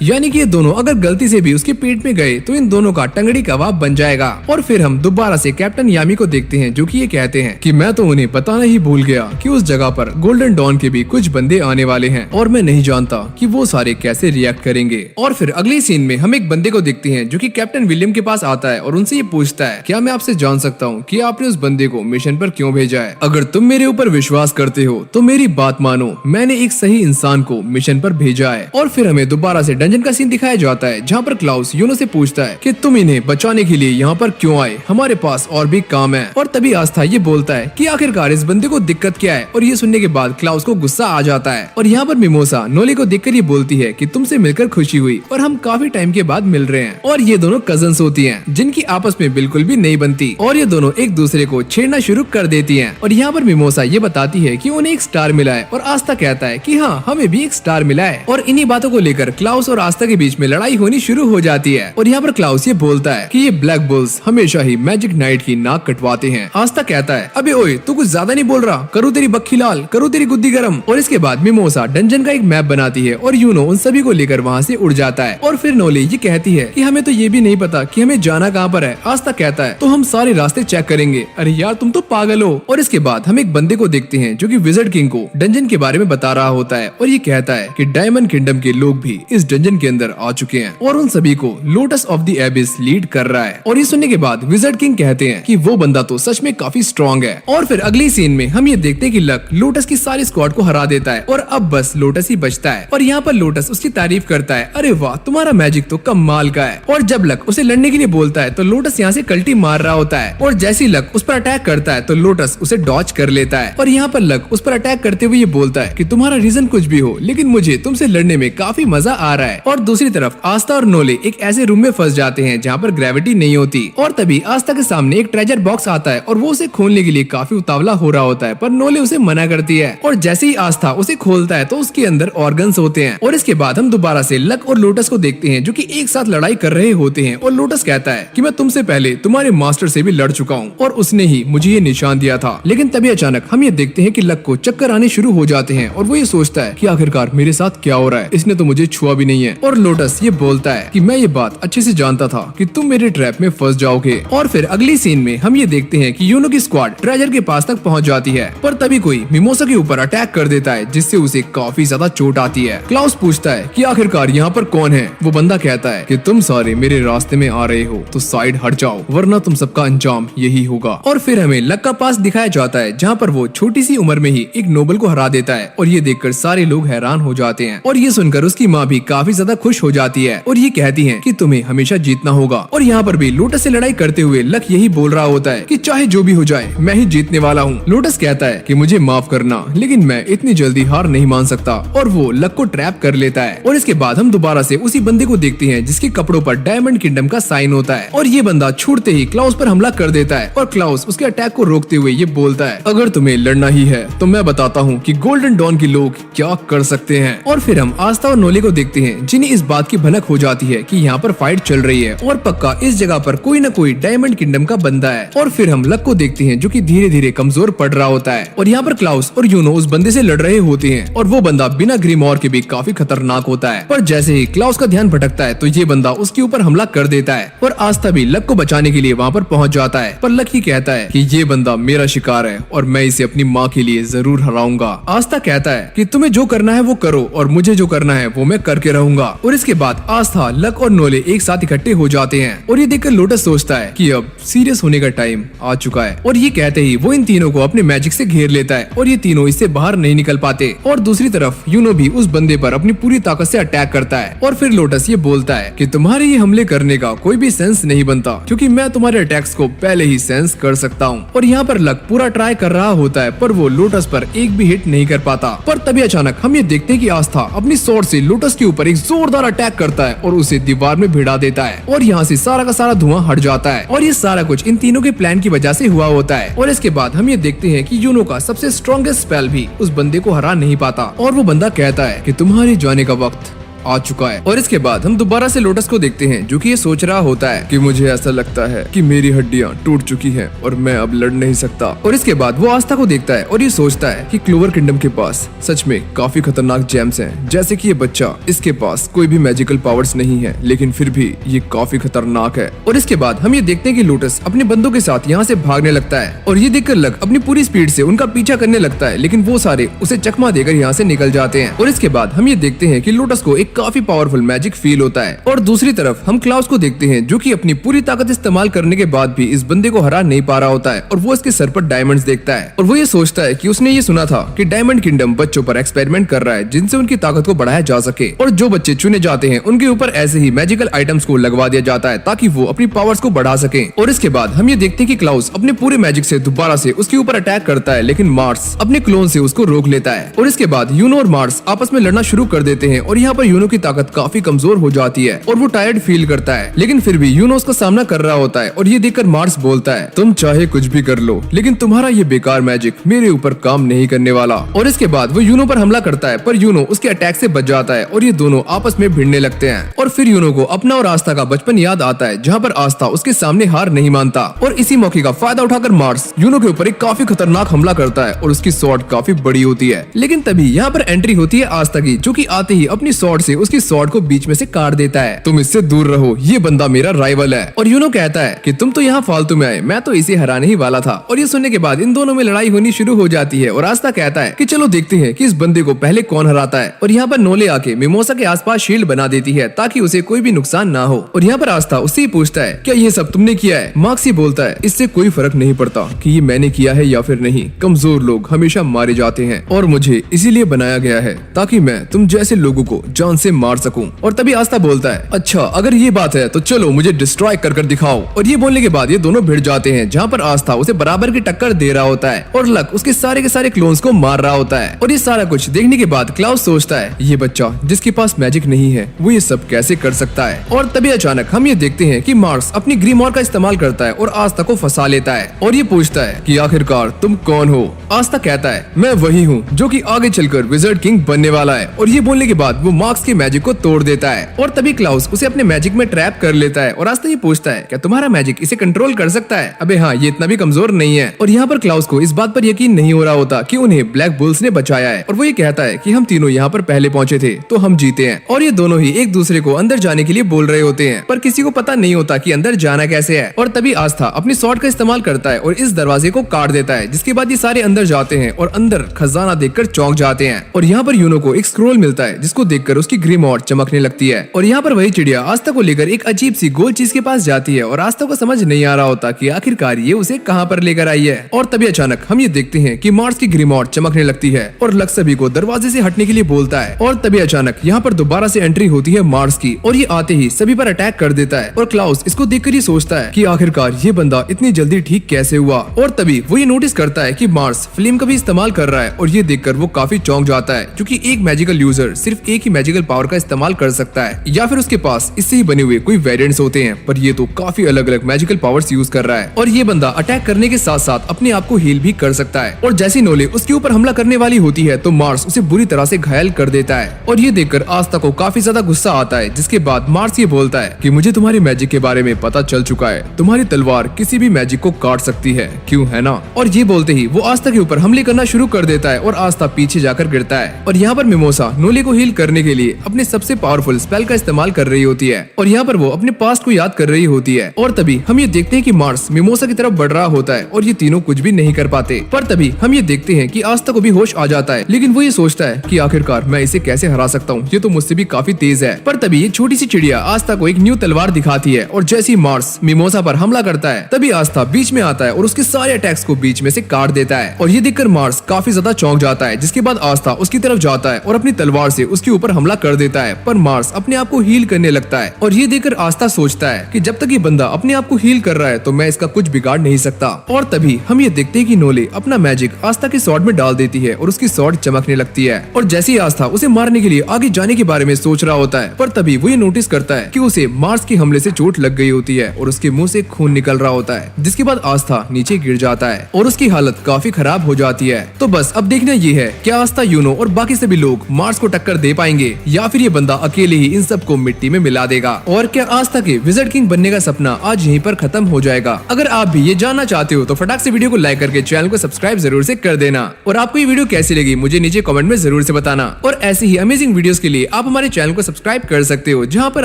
यानी कि ये दोनों अगर गलती से भी उसके पेट में गए तो इन दोनों का टंगड़ी कबाब बन जाएगा। और फिर हम दोबारा से कैप्टन यामी को देखते हैं जो कि ये कहते हैं कि मैं तो उन्हें बताना ही भूल गया कि उस जगह पर गोल्डन डॉन के भी कुछ बंदे आने वाले हैं और मैं नहीं जानता कि वो सारे कैसे रिएक्ट करेंगे। और फिर अगले सीन में हम एक बंदे को देखते हैं जो कि कैप्टन विलियम के पास आता है और उनसे ये पूछता है क्या मैं आपसे जान सकता हूँ कि आपने उस बंदे को मिशन पर क्यों भेजा है। अगर तुम मेरे ऊपर विश्वास करते हो तो मेरी बात मानो, मैंने एक सही इंसान को मिशन पर भेजा है। और फिर हमें दोबारा से डंजन का सीन दिखाया जाता है जहाँ पर क्लाउस यूनो से पूछता है कि तुम इन्हें बचाने के लिए यहाँ पर क्यों आए, हमारे पास और भी काम है। और तभी आस्था ये बोलता है कि आखिरकार इस बंदे को दिक्कत क्या है। और ये सुनने के बाद क्लाउस को गुस्सा आ जाता है और यहाँ पर मिमोसा नोले को देखकर ये बोलती है कि तुमसे मिलकर खुशी हुई और हम काफी टाइम के बाद मिल रहे हैं। और ये दोनों कजन्स होती हैं जिनकी आपस में बिल्कुल भी नहीं बनती और ये दोनों एक दूसरे को छेड़ना शुरू कर देती हैं। और यहाँ पर मिमोसा ये बताती है कि उन्हें एक स्टार मिला है और आस्था कहता है कि हाँ हमें भी एक स्टार मिला है। और इन्हीं बातों को लेकर क्लाउस और आस्था के बीच में लड़ाई होनी शुरू हो जाती है। और यहाँ पर क्लाउस ये बोलता है कि ये ब्लैक बुल्स हमेशा ही मैजिक नाइट की नाक कटवाते हैं। आस्था कहता है अबे ओए तू कुछ ज्यादा नहीं बोल रहा, करूँ तेरी बक्खी लाल, करूँ तेरी गुद्दी गरम। और इसके बाद मिमोसा डंजन का एक मैप बनाती है और यूनो उन सभी को लेकर वहाँ से उड़ जाता है। और फिर नोले ये कहती है कि हमें तो ये भी नहीं पता कि हमें जाना कहाँ पर है। आस्था कहता है तो हम सारे रास्ते चेक करेंगे। अरे यार तुम तो पागल हो। और इसके बाद हम एक बंदे को देखते हैं जो कि विज़र्ड किंग को डंजन के बारे में बता रहा होता है और ये कहता है कि डायमंड किंगडम के लोग भी इस डंजन के अंदर आ चुके हैं और उन सभी को लोटस ऑफ द एबिस लीड कर रहा है। और ये सुनने के बाद विज़र्ड किंग कहते हैं कि वो बंदा तो सच में काफी स्ट्रॉन्ग है। और फिर अगली सीन में हम ये देखते हैं कि लक लोटस की सारी स्क्वाड को हरा देता है और अब बस लोटस ही बचता है। और यहाँ पर लोटस उसकी तारीफ करता है, अरे वाह तुम्हारा मैजिक तो कमाल का है। और जब लक उसे लड़ने के लिए बोलता है तो लोटस यहाँ से कल्टी मार रहा होता है और जैसे ही लक उस पर अटैक करता है तो लोटस उसे डॉच कर लेता है। और यहाँ पर लक उस पर अटैक करते हुए ये बोलता है कि तुम्हारा रीजन कुछ भी हो लेकिन मुझे तुमसे लड़ने में काफी मजा आ रहा है। और दूसरी तरफ आस्था और नोले एक ऐसे रूम में फंस जाते हैं जहाँ पर ग्रेविटी नहीं होती और तभी आस्था के सामने एक ट्रेजर बॉक्स आता है और वो उसे खोलने के लिए काफी उतावला हो रहा होता है, पर नोले उसे मना करती है। और जैसे ही आस्था उसे खोलता है तो उसके अंदर ऑर्गन्स होते हैं। और इसके बाद हम दोबारा से लक और लोटस को देखते हैं जो कि एक साथ लड़ाई कर रहे होते हैं और लोटस कहता है कि मैं तुमसे पहले तुम्हारे मास्टर से भी लड़ चुका हूँ और उसने ही मुझे ये निशान दिया था। लेकिन तभी अचानक हम ये देखते हैं कि लक को चक्कर आने शुरू हो जाते हैं और वो ये सोचता है कि आखिरकार मेरे साथ क्या हो रहा है, इसने तो मुझे छुआ भी नहीं है। और लोटस ये बोलता है कि मैं ये बात अच्छे से जानता था कि तुम मेरे ट्रैप में फंस जाओगे। और फिर अगली सीन में हम ये देखते हैं कि यूनो की स्क्वाड ट्रेजर के पास तक पहुंच जाती है, पर तभी कोई मिमोसा के ऊपर अटैक कर देता है जिससे उसे काफी ज्यादा चोट आती है। क्लाउस पूछता है कि आखिरकार यहाँ पर कौन है। वो बंदा कहता है कि तुम सारे मेरे रास्ते में आ रहे हो तो साइड हट जाओ, वरना तुम सबका अंजाम यही होगा। और फिर हमें लक का पास दिखाया जाता है जहाँ पर वो छोटी सी उम्र में ही एक नोबल को हरा देता है, और ये देखकर सारे लोग हैरान हो जाते हैं। और ये सुनकर उसकी माँ भी काफी ज्यादा खुश हो जाती है और ये कहती है कि तुम्हें हमेशा जीतना होगा। और यहाँ पर भी लोटस से लड़ाई करते हुए लक यही बोल रहा होता है कि चाहे जो भी हो जाए मैं ही जीतने वाला हूँ। लोटस कहता है कि मुझे माफ करना, लेकिन मैं इतनी जल्दी हार नहीं मान सकता, और वो लक को ट्रैप कर लेता है। और इसके बाद हम दोबारा से उसी बंदे को देखते हैं जिसके कपड़ों पर डायमंड किंगडम का साइन होता है, और ये बंदा छूटते ही क्लाउस पर हमला कर देता है। और क्लाउस उसके अटैक को रोकते हुए ये बोलता है, अगर तुम्हें लड़ना ही है तो मैं बताता हूँ कि गोल्डन डॉन के लोग क्या कर सकते हैं। और फिर हम आस्था और नोले को देखते हैं जिन्हें इस बात की भनक हो जाती है कि यहाँ पर फाइट चल रही है और पक्का इस जगह पर कोई न कोई डायमंड किंगडम का बंदा है। और फिर हम लक को देखते हैं जो कि धीरे धीरे कमजोर पड़ रहा होता है, और यहाँ पर क्लाउस और यूनो उस बंदे से लड़ रहे होते हैं, और वो बंदा बिना ग्रीमोर के भी काफी खतरनाक होता है। पर जैसे ही क्लाउस का ध्यान भटकता है तो ये बंदा उसके ऊपर हमला कर देता है, और आस्था भी लक को बचाने के लिए वहाँ पर पहुँच जाता है। पर लक ही कहता है कि ये बंदा मेरा शिकार है और मैं इसे अपनी माँ के लिए जरूर हराऊंगा। आस्था कहता है कि तुम्हें जो करना है वो करो और मुझे जो करना है वो मैं करके रहूंगा। और इसके बाद आस्था, लक और नोले एक साथ इकट्ठे हो जाते हैं, और ये देखकर लोटस सोचता है कि अब सीरियस होने का टाइम आ चुका है। और ये कहते ही वो इन तीनों को अपने मैजिक से घेर लेता है, और ये तीनों इससे बाहर नहीं निकल पाते। और दूसरी तरफ यूनो भी उस बंदे पर अपनी पूरी ताकत से अटैक करता है। और फिर लोटस ये बोलता है कि तुम्हारे ये हमले करने का कोई भी सेंस नहीं बनता, क्योंकि मैं तुम्हारे अटैक्स को पहले ही सेंस कर सकता हूँ। और यहाँ पर लक पूरा ट्राई कर रहा होता है, पर वो लोटस पर एक भी हिट नहीं कर पाता। पर तभी अचानक हम ये देखते हैं कि आस्था अपनी स्वॉर्ड से लोटस के ऊपर एक जोरदार अटैक करता है और उसे दीवार में भिड़ा देता है, और यहाँ से सारा का सारा धुआं हट जाता है। और ये सारा कुछ इन तीनों के प्लान की वजह से हुआ होता है। और इसके बाद हम ये देखते हैं कि यूनो का सबसे स्ट्रॉन्गेस्ट स्पेल भी उस बंदे को हरा नहीं पाता, और वो बंदा कहता है कि तुम्हारे जाने का वक्त आ चुका है। और इसके बाद हम दोबारा से लोटस को देखते हैं जो कि ये सोच रहा होता है कि मुझे ऐसा लगता है कि मेरी हड्डियां टूट चुकी हैं और मैं अब लड़ नहीं सकता। और इसके बाद वो आस्था को देखता है और ये सोचता है कि क्लोवर किंगडम के पास सच में काफी खतरनाक जेम्स हैं, जैसे कि ये बच्चा, इसके पास कोई भी मैजिकल पावर्स नहीं है, लेकिन फिर भी ये काफी खतरनाक है। और इसके बाद हम ये देखते हैं कि लोटस अपने बंदों के साथ यहाँ से भागने लगता है, और ये देखकर लक अपनी पूरी स्पीड से उनका पीछा करने लगता है, लेकिन वो सारे उसे चकमा देकर यहाँ से निकल जाते हैं। और इसके बाद हम ये देखते हैं कि लोटस को एक काफी पावरफुल मैजिक फील होता है। और दूसरी तरफ हम क्लाउस को देखते हैं जो कि अपनी पूरी ताकत इस्तेमाल करने के बाद भी इस बंदे को हरा नहीं पा रहा होता है, और वो इसके सर पर डायमंड्स देखता है, और वो ये सोचता है कि उसने ये सुना था कि डायमंड किंगडम बच्चों पर एक्सपेरिमेंट कर रहा है जिनसे उनकी ताकत को बढ़ाया जा सके, और जो बच्चे चुने जाते हैं उनके ऊपर ऐसे ही मैजिकल आइटम्स को लगवा दिया जाता है ताकि वो अपनी पावर्स को बढ़ा सके। और इसके बाद हम ये देखते हैं कि क्लाउस अपने पूरे मैजिक से दोबारा से उसके ऊपर अटैक करता है, लेकिन मार्स अपने क्लोन से उसको रोक लेता है। और इसके बाद यूनो और मार्स आपस में लड़ना शुरू कर देते हैं, और यहाँ पर यूनो की ताकत काफी कमजोर हो जाती है और वो टायर्ड फील करता है, लेकिन फिर भी यूनो उसका सामना कर रहा होता है। और ये देखकर मार्स बोलता है, तुम चाहे कुछ भी कर लो, लेकिन तुम्हारा ये बेकार मैजिक मेरे ऊपर काम नहीं करने वाला। और इसके बाद वो यूनो पर हमला करता है, पर यूनो उसके अटैक से बच जाता है, और ये दोनों आपस में भिड़ने लगते हैं। और फिर यूनो को अपना और आस्था का बचपन याद आता है, जहाँ पर आस्था उसके सामने हार नहीं मानता। और इसी मौके का फायदा उठाकर मार्स यूनो के ऊपर एक काफी खतरनाक हमला करता है, और उसकी स्वॉर्ड काफी बड़ी होती है। लेकिन तभी यहाँ पर एंट्री होती है आस्था की, जो कि आते ही अपनी स्वॉर्ड से उसकी स्वॉर्ड को बीच में से काट देता है। तुम इससे दूर रहो, ये बंदा मेरा राइवल है। और यूनो कहता है कि तुम तो यहाँ फालतू में आए, मैं तो इसे हराने ही वाला था। और ये सुनने के बाद इन दोनों में लड़ाई होनी शुरू हो जाती है, और आस्था कहता है कि चलो देखते हैं कि इस बंदे को पहले कौन हराता है। और यहाँ पर नोले आके मिमोसा के आसपास शील्ड बना देती है ताकि उसे कोई भी नुकसान ना हो। और यहाँ पर आस्था उससे ही पूछता है, क्या ये सब तुमने किया है? मार्क्स ही बोलता है, इससे कोई फर्क नहीं पड़ता कि ये मैंने किया है या फिर नहीं, कमजोर लोग हमेशा मारे जाते हैं, और मुझे इसीलिए बनाया गया है ताकि मैं तुम जैसे लोगों को जान से मार सकूं। और तभी आस्था बोलता है, अच्छा अगर ये बात है तो चलो मुझे डिस्ट्रॉय कर दिखाओ। और ये बोलने के बाद ये दोनों भिड़ जाते हैं, जहाँ पर आस्था उसे बराबर की टक्कर दे रहा होता है, और लक उसके सारे के सारे क्लोन्स को मार रहा होता है। और ये सारा कुछ देखने के बाद क्लाउस सोचता है, ये बच्चा जिसके पास मैजिक नहीं है वो ये सब कैसे कर सकता है। और तभी अचानक हम ये देखते हैं कि मार्स अपनी ग्रीमोर का इस्तेमाल करता है और आस्था को फंसा लेता है, और ये पूछता है कि आखिरकार तुम कौन हो? आस्था कहता है, मैं वही हूँ जो कि आगे चलकर विजर्ड किंग बनने वाला है। और ये बोलने के बाद वो मार्क्स के मैजिक को तोड़ देता है और तभी क्लाउस उसे अपने मैजिक में ट्रैप कर लेता है और आस्था ये पूछता है क्या तुम्हारा मैजिक इसे कंट्रोल कर सकता है। अबे हाँ, ये इतना भी कमजोर नहीं है। और यहाँ पर क्लाउस को इस बात पर यकीन नहीं हो रहा होता कि उन्हें ब्लैक बुल्स ने बचाया है और वो ये कहता है कि हम तीनों यहाँ पर पहले पहुंचे थे तो हम जीते हैं। और ये दोनों ही एक दूसरे को अंदर जाने के लिए बोल रहे होते हैं, पर किसी को पता नहीं होता कि अंदर जाना कैसे है। और तभी आस्था अपनी स्वॉर्ड का इस्तेमाल करता है और इस दरवाजे को काट देता है, जिसके बाद ये सारे अंदर जाते हैं और अंदर खजाना देखकर चौंक जाते हैं। और यहाँ पर यूनो को एक स्क्रोल मिलता है जिसको देखकर उसकी ग्रिम और चमकने लगती है। और यहाँ पर वही चिड़िया आस्था को लेकर एक अजीब सी गोल चीज के पास जाती है और आस्था को समझ नहीं आ रहा होता कि आखिरकार ये उसे कहाँ पर लेकर आई है। और तभी अचानक हम ये देखते हैं कि मार्स की ग्रिम और चमकने लगती है और लक्स सभी को दरवाजे से हटने के लिए बोलता है। और तभी अचानक यहाँ पर दोबारा से एंट्री होती है मार्स की और ये आते ही सभी पर अटैक कर देता है। और क्लाउस इसको देखकर ये सोचता है कि आखिरकार ये बंदा इतनी जल्दी ठीक कैसे हुआ। और तभी वो ये नोटिस करता है कि मार्स फ्लेम का भी इस्तेमाल कर रहा है और ये देखकर वो काफी चौंक जाता है, क्योंकि एक मैजिकल यूजर सिर्फ एक ही मैजिकल पावर का इस्तेमाल कर सकता है या फिर उसके पास इससे ही बने हुए कोई वेरिएंट्स होते हैं, पर ये तो काफी अलग अलग मैजिकल पावर्स यूज कर रहा है। और ये बंदा अटैक करने के साथ साथ अपने आप को हील भी कर सकता है। और जैसी नोले उसके ऊपर हमला करने वाली होती है तो मार्स उसे बुरी तरह से घायल कर देता है। और ये देखकर आस्था को काफी ज्यादा गुस्सा आता है, जिसके बाद मार्स ये बोलता है कि मुझे तुम्हारी मैजिक के बारे में पता चल चुका है, तुम्हारी तलवार किसी भी मैजिक को काट सकती है, क्यों है ना। और ये बोलते ही वो आस्था के ऊपर हमले करना शुरू कर देता है और आस्था पीछे जाकर गिरता है। और यहाँ पर मिमोसा नोले को हील करने के लिए अपने सबसे पावरफुल स्पेल का इस्तेमाल कर रही होती है और यहाँ पर वो अपने पास्ट को याद कर रही होती है। और तभी हम ये देखते हैं कि मार्स मिमोसा की तरफ बढ़ रहा होता है और ये तीनों कुछ भी नहीं कर पाते। पर तभी हम ये देखते हैं कि आस्था को भी होश आ जाता है, लेकिन वो ये सोचता है कि आखिरकार मैं इसे कैसे हरा सकता हूँ, ये तो मुझसे भी काफी तेज है। पर तभी ये छोटी सी चिड़िया आस्था को एक न्यू तलवार दिखाती है और जैसे ही मार्स मिमोसा पर हमला करता है तभी आस्था बीच में आता है और उसके सारे अटैक्स को बीच में से काट देता है। और ये देखकर मार्स काफी ज्यादा चौंक जाता है, जिसके बाद आस्था उसकी तरफ जाता है और अपनी तलवार से उसके ऊपर हमला कर देता है, पर मार्स अपने आप को हील करने लगता है। और ये देखकर आस्था सोचता है कि जब तक ये बंदा अपने आप को हील कर रहा है तो मैं इसका कुछ बिगाड़ नहीं सकता। और तभी हम ये देखते हैं कि नोले अपना मैजिक आस्था की स्वॉर्ड में डाल देती है और उसकी स्वॉर्ड चमकने लगती है। और जैसे ही आस्था उसे मारने के लिए आगे जाने के बारे में सोच रहा होता है, पर तभी वो ये नोटिस करता है कि उसे मार्स के हमले से चोट लग गई होती है और उसके मुंह से खून निकल रहा होता है, जिसके बाद आस्था नीचे गिर जाता है और उसकी हालत काफी खराब हो जाती है। तो बस अब देखना ये है क्या आस्था, यूनो और बाकी सभी लोग मार्स को टक्कर दे पाएंगे या फिर ये बंदा अकेले ही इन सबको मिट्टी में मिला देगा। और क्या आस्था के विज़र्ड किंग बनने का सपना आज यहीं पर खत्म हो जाएगा। अगर आप भी ये जानना चाहते हो तो फटाक से वीडियो को लाइक करके चैनल को सब्सक्राइब जरूर से कर देना। और आपको ये वीडियो कैसी लगी मुझे नीचे कमेंट में जरूर से बताना। और ऐसी ही अमेजिंग वीडियोस के लिए आप हमारे चैनल को सब्सक्राइब कर सकते हो, जहाँ पर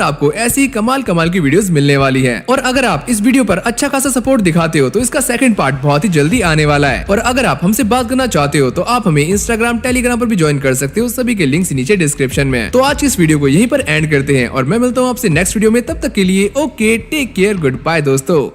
आपको ऐसी ही कमाल की वीडियोस मिलने वाली है। और अगर आप इस वीडियो पर अच्छा खासा सपोर्ट दिखाते हो तो इसका सेकंड पार्ट बहुत ही जल्दी आने वाला है। और अगर आप हमसे बात करना चाहते हो तो आप हमें इंस्टाग्राम, टेलीग्राम पर भी ज्वाइन कर सकते हो, सभी के लिंक्स नीचे डिस्क्रिप्शन में। तो आज की इस वीडियो को यहीं पर एंड करते हैं और मैं मिलता हूँ आपसे नेक्स्ट वीडियो में। तब तक के लिए okay, take care, goodbye दोस्तों।